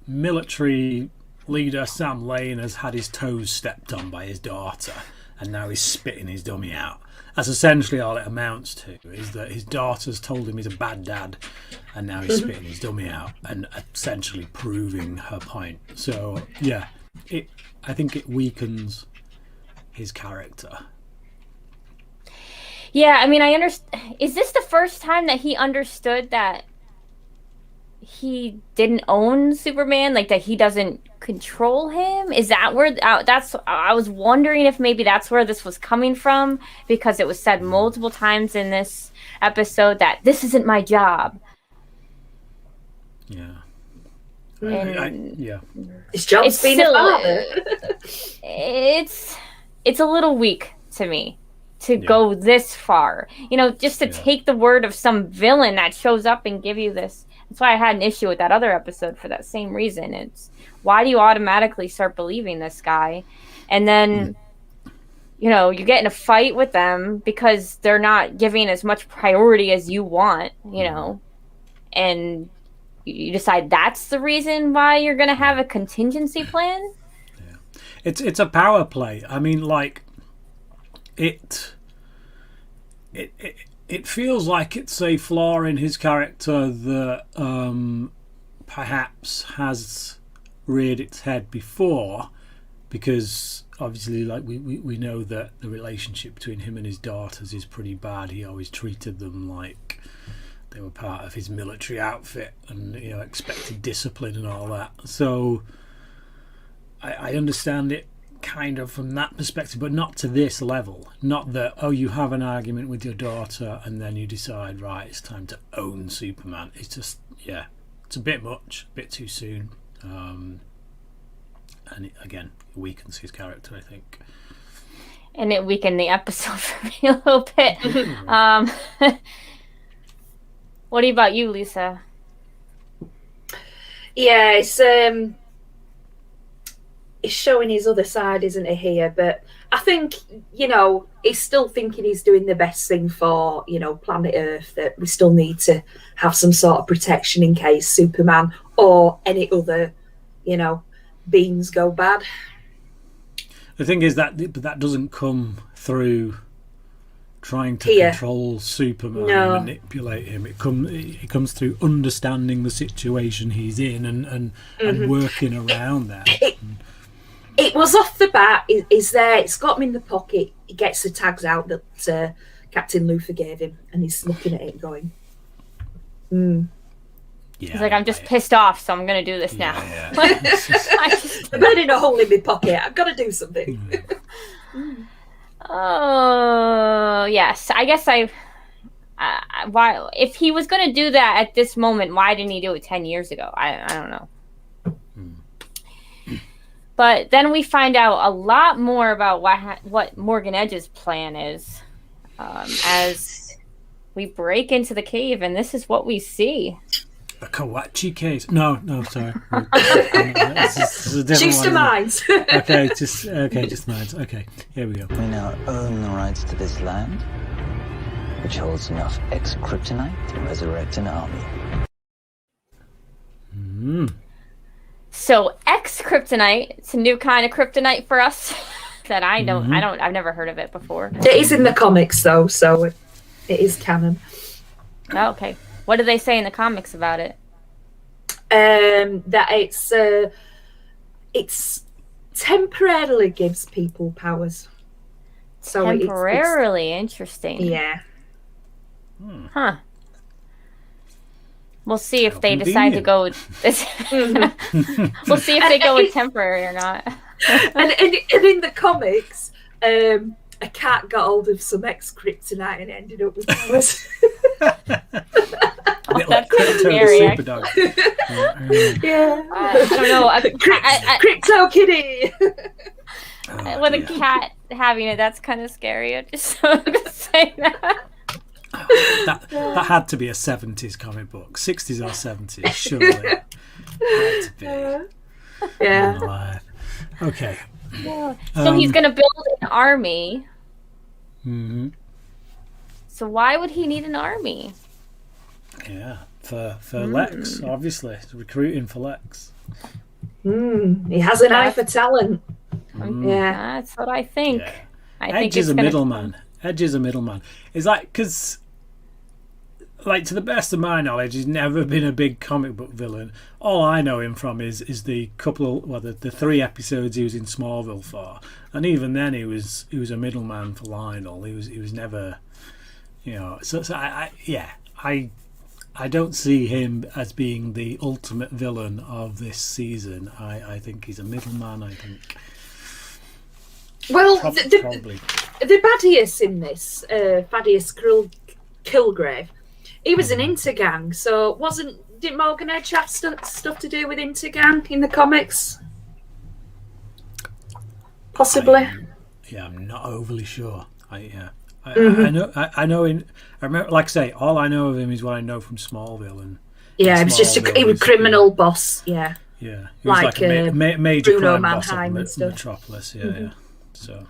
military leader Sam Lane has had his toes stepped on by his daughter, and now he's spitting his dummy out. That's essentially all it amounts to, is that his daughter's told him he's a bad dad, and now he's spitting his dummy out and essentially proving her point. So yeah, I think it weakens his character. Yeah, I mean, I understand. Is this the first time that he understood that he didn't own Superman, like that he doesn't control him? Is that where I was wondering if maybe that's where this was coming from, because it was said multiple times in this episode that this isn't my job. Yeah. Yeah. His job's being a father. It's a little weak to me. to go this far. Just to take the word of some villain that shows up and give you this. That's why I had an issue with that other episode for that same reason. It's why do you automatically start believing this guy? And then, you get in a fight with them because they're not giving as much priority as you want, and you decide that's the reason why you're going to have a contingency plan. It's a power play. I mean, like, it feels like it's a flaw in his character that perhaps has reared its head before, because obviously, like, we know that the relationship between him and his daughters is pretty bad. He always treated them like they were part of his military outfit and expected discipline and all that. So I understand it kind of from that perspective, but not to this level. Not that, you have an argument with your daughter and then you decide, right, it's time to own Superman. It's just, it's a bit much, a bit too soon. And it, again, weakens his character, I think. And it weakened the episode for me a little bit. What about you, Lisa? Yeah, he's showing his other side, isn't he, here? But I think, he's still thinking he's doing the best thing for, planet Earth, that we still need to have some sort of protection in case Superman or any other, beings go bad. The thing is that doesn't come through trying to control Superman and manipulate him. It comes through understanding the situation he's in and working around that. It was off the bat. He's there. It's got him in the pocket. He gets the tags out that Captain Luthor gave him, and he's looking at it going, Yeah, he's like, I'm just pissed off, so I'm going to do this now. I'm burning a hole in my pocket. I've got to do something. Oh, yes. I guess why, if he was going to do that at this moment, why didn't he do it 10 years ago? I don't know. But then we find out a lot more about what Morgan Edge's plan is as we break into the cave, and this is what we see. A Kawachi case. No, sorry. Choose to mines. Okay, just mines. Okay, here we go. We now own the rights to this land, which holds enough Kryptonite to resurrect an army. So Kryptonite, it's a new kind of kryptonite for us that I've never heard of it before. It is in the comics though, so it is canon. Oh, okay. What do they say in the comics about it? That it's temporarily gives people powers. So temporarily, interesting. Yeah. Huh. We'll see if they decide to go with this. We'll see if they go with temporary or not. and in the comics, a cat got hold of some Kryptonite and ended up with powers. That's scary. Yeah. I don't know. Crypto Kitty. With a cat having it, that's kind of scary. I just say that. That had to be a 70s comic book. 60s or 70s, surely. Had to be. Yeah. Okay. So he's going to build an army. Mm-hmm. So why would he need an army? Yeah, for Lex, obviously. He's recruiting for Lex. He has an eye for talent. Yeah, that's what I think. Yeah. I think Edge is a middleman. Edge is a middleman. It's like, because, like, to the best of my knowledge, he's never been a big comic book villain. All I know him from is the the 3 episodes he was in Smallville for, and even then he was a middleman for Lionel. He was never, So I don't see him as being the ultimate villain of this season. I think he's a middleman. I think. Well, probably. The Thaddeus in this, Thaddeus Kilgrave, he was an Intergang, so didn't Morgan Edge have stuff to do with Intergang in the comics? Possibly. I'm not overly sure. I know. I remember, like I say, all I know of him is what I know from Smallville, and yeah, it was just a criminal boss. Yeah, yeah, he was like a major Bruno crime boss Mannheim of and stuff. Metropolis. Yeah. So,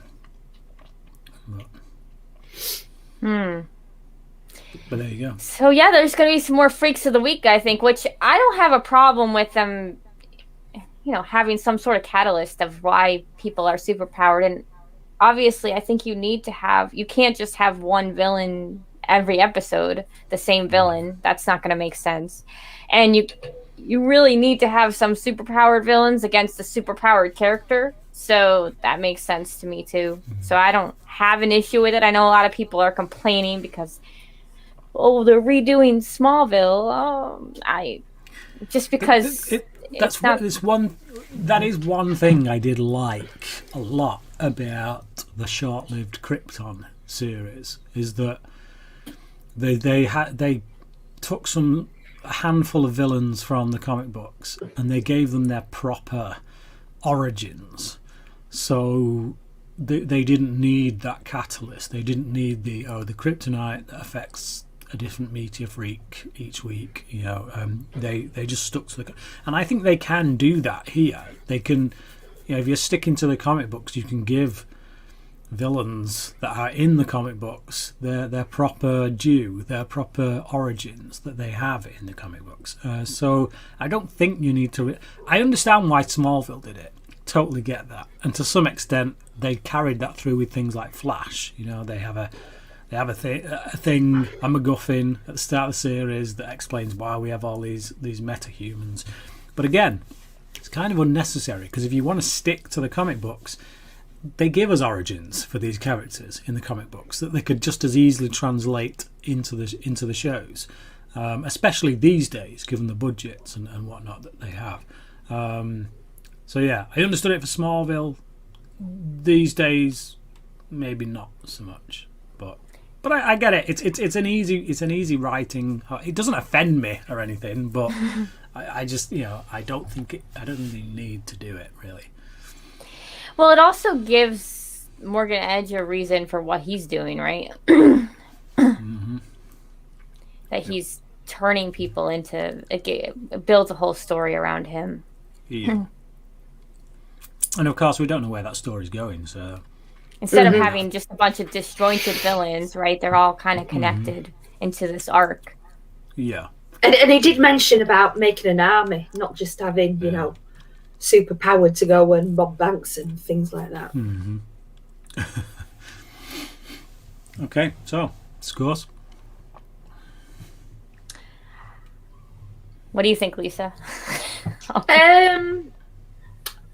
but there you go. So yeah, there's going to be some more Freaks of the Week, I think, which I don't have a problem with them, having some sort of catalyst of why people are superpowered. And obviously, I think you can't just have one villain every episode, the same villain. That's not going to make sense. And you really need to have some superpowered villains against a superpowered character. So that makes sense to me too. So I don't have an issue with it. I know a lot of people are complaining because, they're redoing Smallville. That is one thing I did like a lot about the short-lived Krypton series, is that they took a handful of villains from the comic books and they gave them their proper origins. So they didn't need that catalyst. They didn't need the kryptonite that affects a different meteor freak each week. They just stuck to the, and I think they can do that here. They can, if you're sticking to the comic books, you can give villains that are in the comic books their proper due, their proper origins that they have in the comic books. So I don't think you need to. I understand why Smallville did it. Totally get that, and to some extent they carried that through with things like Flash. They have a MacGuffin at the start of the series that explains why we have all these metahumans. But again, it's kind of unnecessary, because if you want to stick to the comic books, they give us origins for these characters in the comic books that they could just as easily translate into the shows, especially these days, given the budgets and whatnot that they have. So yeah, I understood it for Smallville. These days, maybe not so much. But I get it. It's an easy writing. It doesn't offend me or anything, but I just I don't think you need to do it really. Well, it also gives Morgan Edge a reason for what he's doing, right? That he's turning people into it builds a whole story around him. Yeah. And of course, we don't know where that story's going, so. Instead of having just a bunch of disjointed villains, right? They're all kind of connected into this arc. Yeah. And he did mention about making an army, not just having, superpower to go and rob banks and things like that. Mm-hmm. Okay, so, scores. What do you think, Lisa?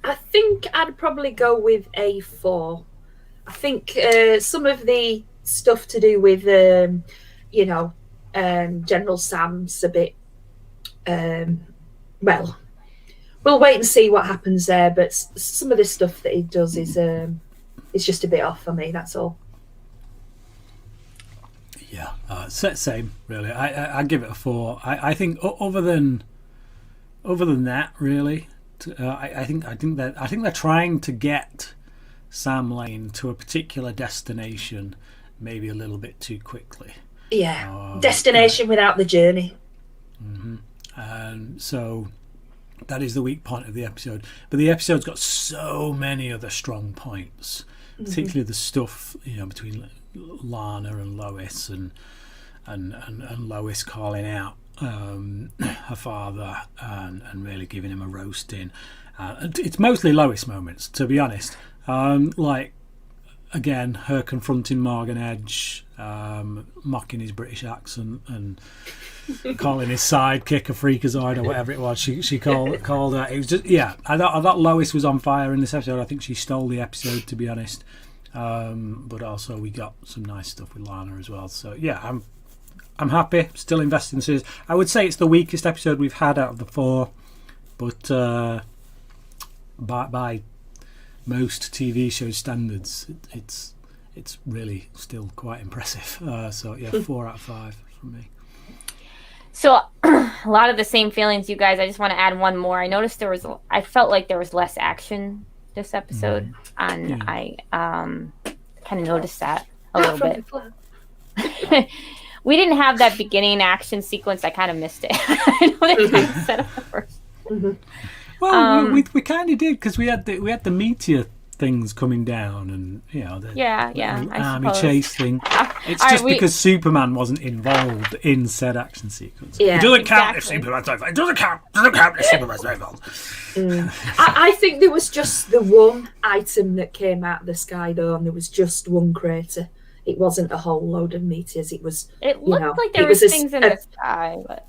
I think I'd probably go with a 4. I think some of the stuff to do with, General Sam's a bit, we'll wait and see what happens there. But some of the stuff that he does is just a bit off for me. That's all. Yeah, same really. I give it a 4. I think other than that, really, I think they're trying to get Sam Lane to a particular destination maybe a little bit too quickly. Yeah, destination without the journey. Mm-hmm. And so that is the weak point of the episode. But the episode's got so many other strong points, particularly the stuff between Lana and Lois, and Lois calling out her father and really giving him a roasting. It's mostly Lois moments, to be honest. Again, her confronting Morgan Edge, mocking his British accent and calling his sidekick a freakazoid or whatever it was she called her. It was just, I thought Lois was on fire in this episode. I think she stole the episode, to be honest. But also we got some nice stuff with Lana as well. So yeah, I'm happy. Still invested in the series. I would say it's the weakest episode we've had out of the 4, but by most TV show standards, it's really still quite impressive. So yeah, 4 out of 5 from me. So a lot of the same feelings, you guys. I just want to add one more. I noticed I felt like there was less action this episode, and I kind of noticed that. a little bit. We didn't have that beginning action sequence. I kind of missed it. I know they kind of set up the first. Well, we kind of did, because we had the meteor things coming down, and the army chase thing. It's just because Superman wasn't involved in said action sequence. Yeah, it doesn't count if Superman's not involved. It doesn't count if Superman's not involved. I think there was just the one item that came out of the sky, though, and there was just one crater. It wasn't a whole load of meteors. It was. It looked like there was things in the sky, but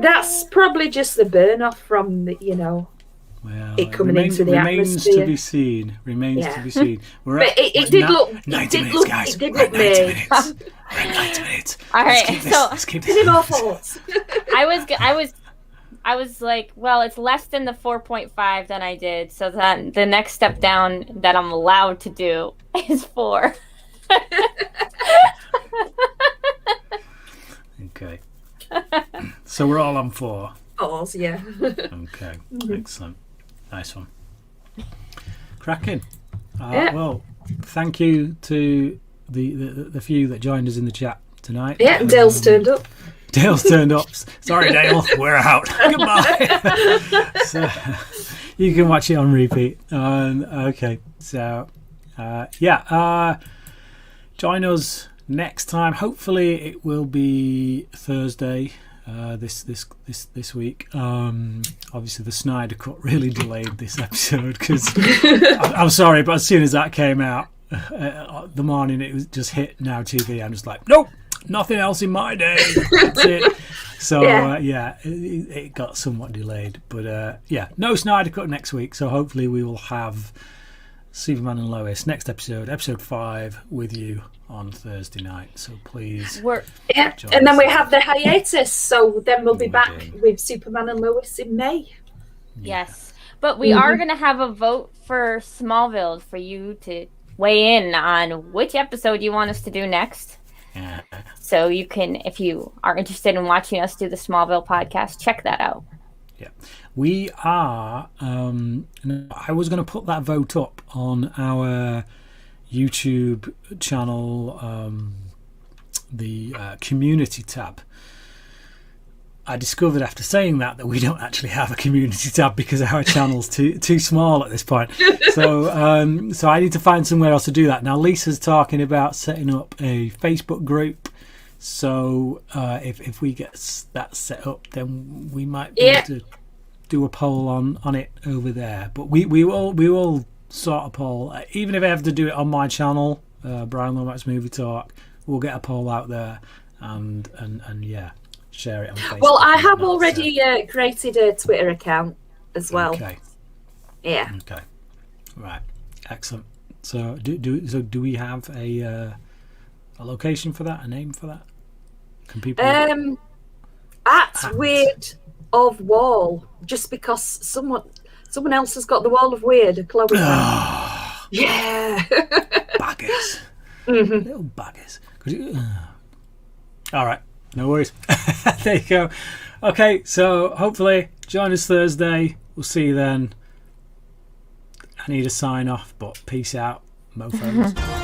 that's probably just the burn off from the, Well, it coming into the atmosphere. To be seen. Remains to be seen. But it did look. 90 it did minutes, look. guys. It did We're look at 90 made. minutes. We're at 90 minutes. All right, Let's keep this. More thoughts. I was like, well, it's less than the 4.5 than I did, so then the next step down that I'm allowed to do is 4. Okay. So we're all on 4. Pause, yeah. Okay. Excellent. Nice one. Cracking. Well, thank you to the few that joined us in the chat tonight. Yeah, Dale's turned up. Dale's turned up. Sorry, Dale. We're out. Goodbye. So, you can watch it on repeat. Okay. So, join us next time. Hopefully, it will be Thursday. This week. Obviously, the Snyder Cut really delayed this episode because I'm sorry, but as soon as that came out, the morning it was just hit Now TV. I'm just like, nope. Nothing else in my day. That's it. So it got somewhat delayed, but no Snyder Cut next week. So hopefully we will have Superman and Lois next episode 5, with you on Thursday night. So please, and then we have the hiatus. So then we'll be back with Superman and Lois in May. Yes, but we are going to have a vote for Smallville for you to weigh in on which episode you want us to do next. Yeah. So you can, if you are interested in watching us do the Smallville podcast, check that out. Yeah, we are. I was going to put that vote up on our YouTube channel, the community tab. I discovered after saying that we don't actually have a community tab because our channel's too small at this point. So I need to find somewhere else to do that. Now Lisa's talking about setting up a Facebook group. So if we get that set up, then we might be able to do a poll on it over there. But we will sort a poll, even if I have to do it on my channel, Brian Lomax Movie Talk. We'll get a poll out there and share it on Facebook. Well, I have already created a Twitter account as well. Okay. Yeah. Okay. Right. Excellent. So do we have a location for that? A name for that? Can people? At Weird of Wall, just because someone else has got the Wall of Weird. Chloe. Yeah. Baggers. Little baggers. All right. No worries. There you go. Okay, so hopefully join us Thursday. We'll see you then. I need a sign off, but peace out, mofos.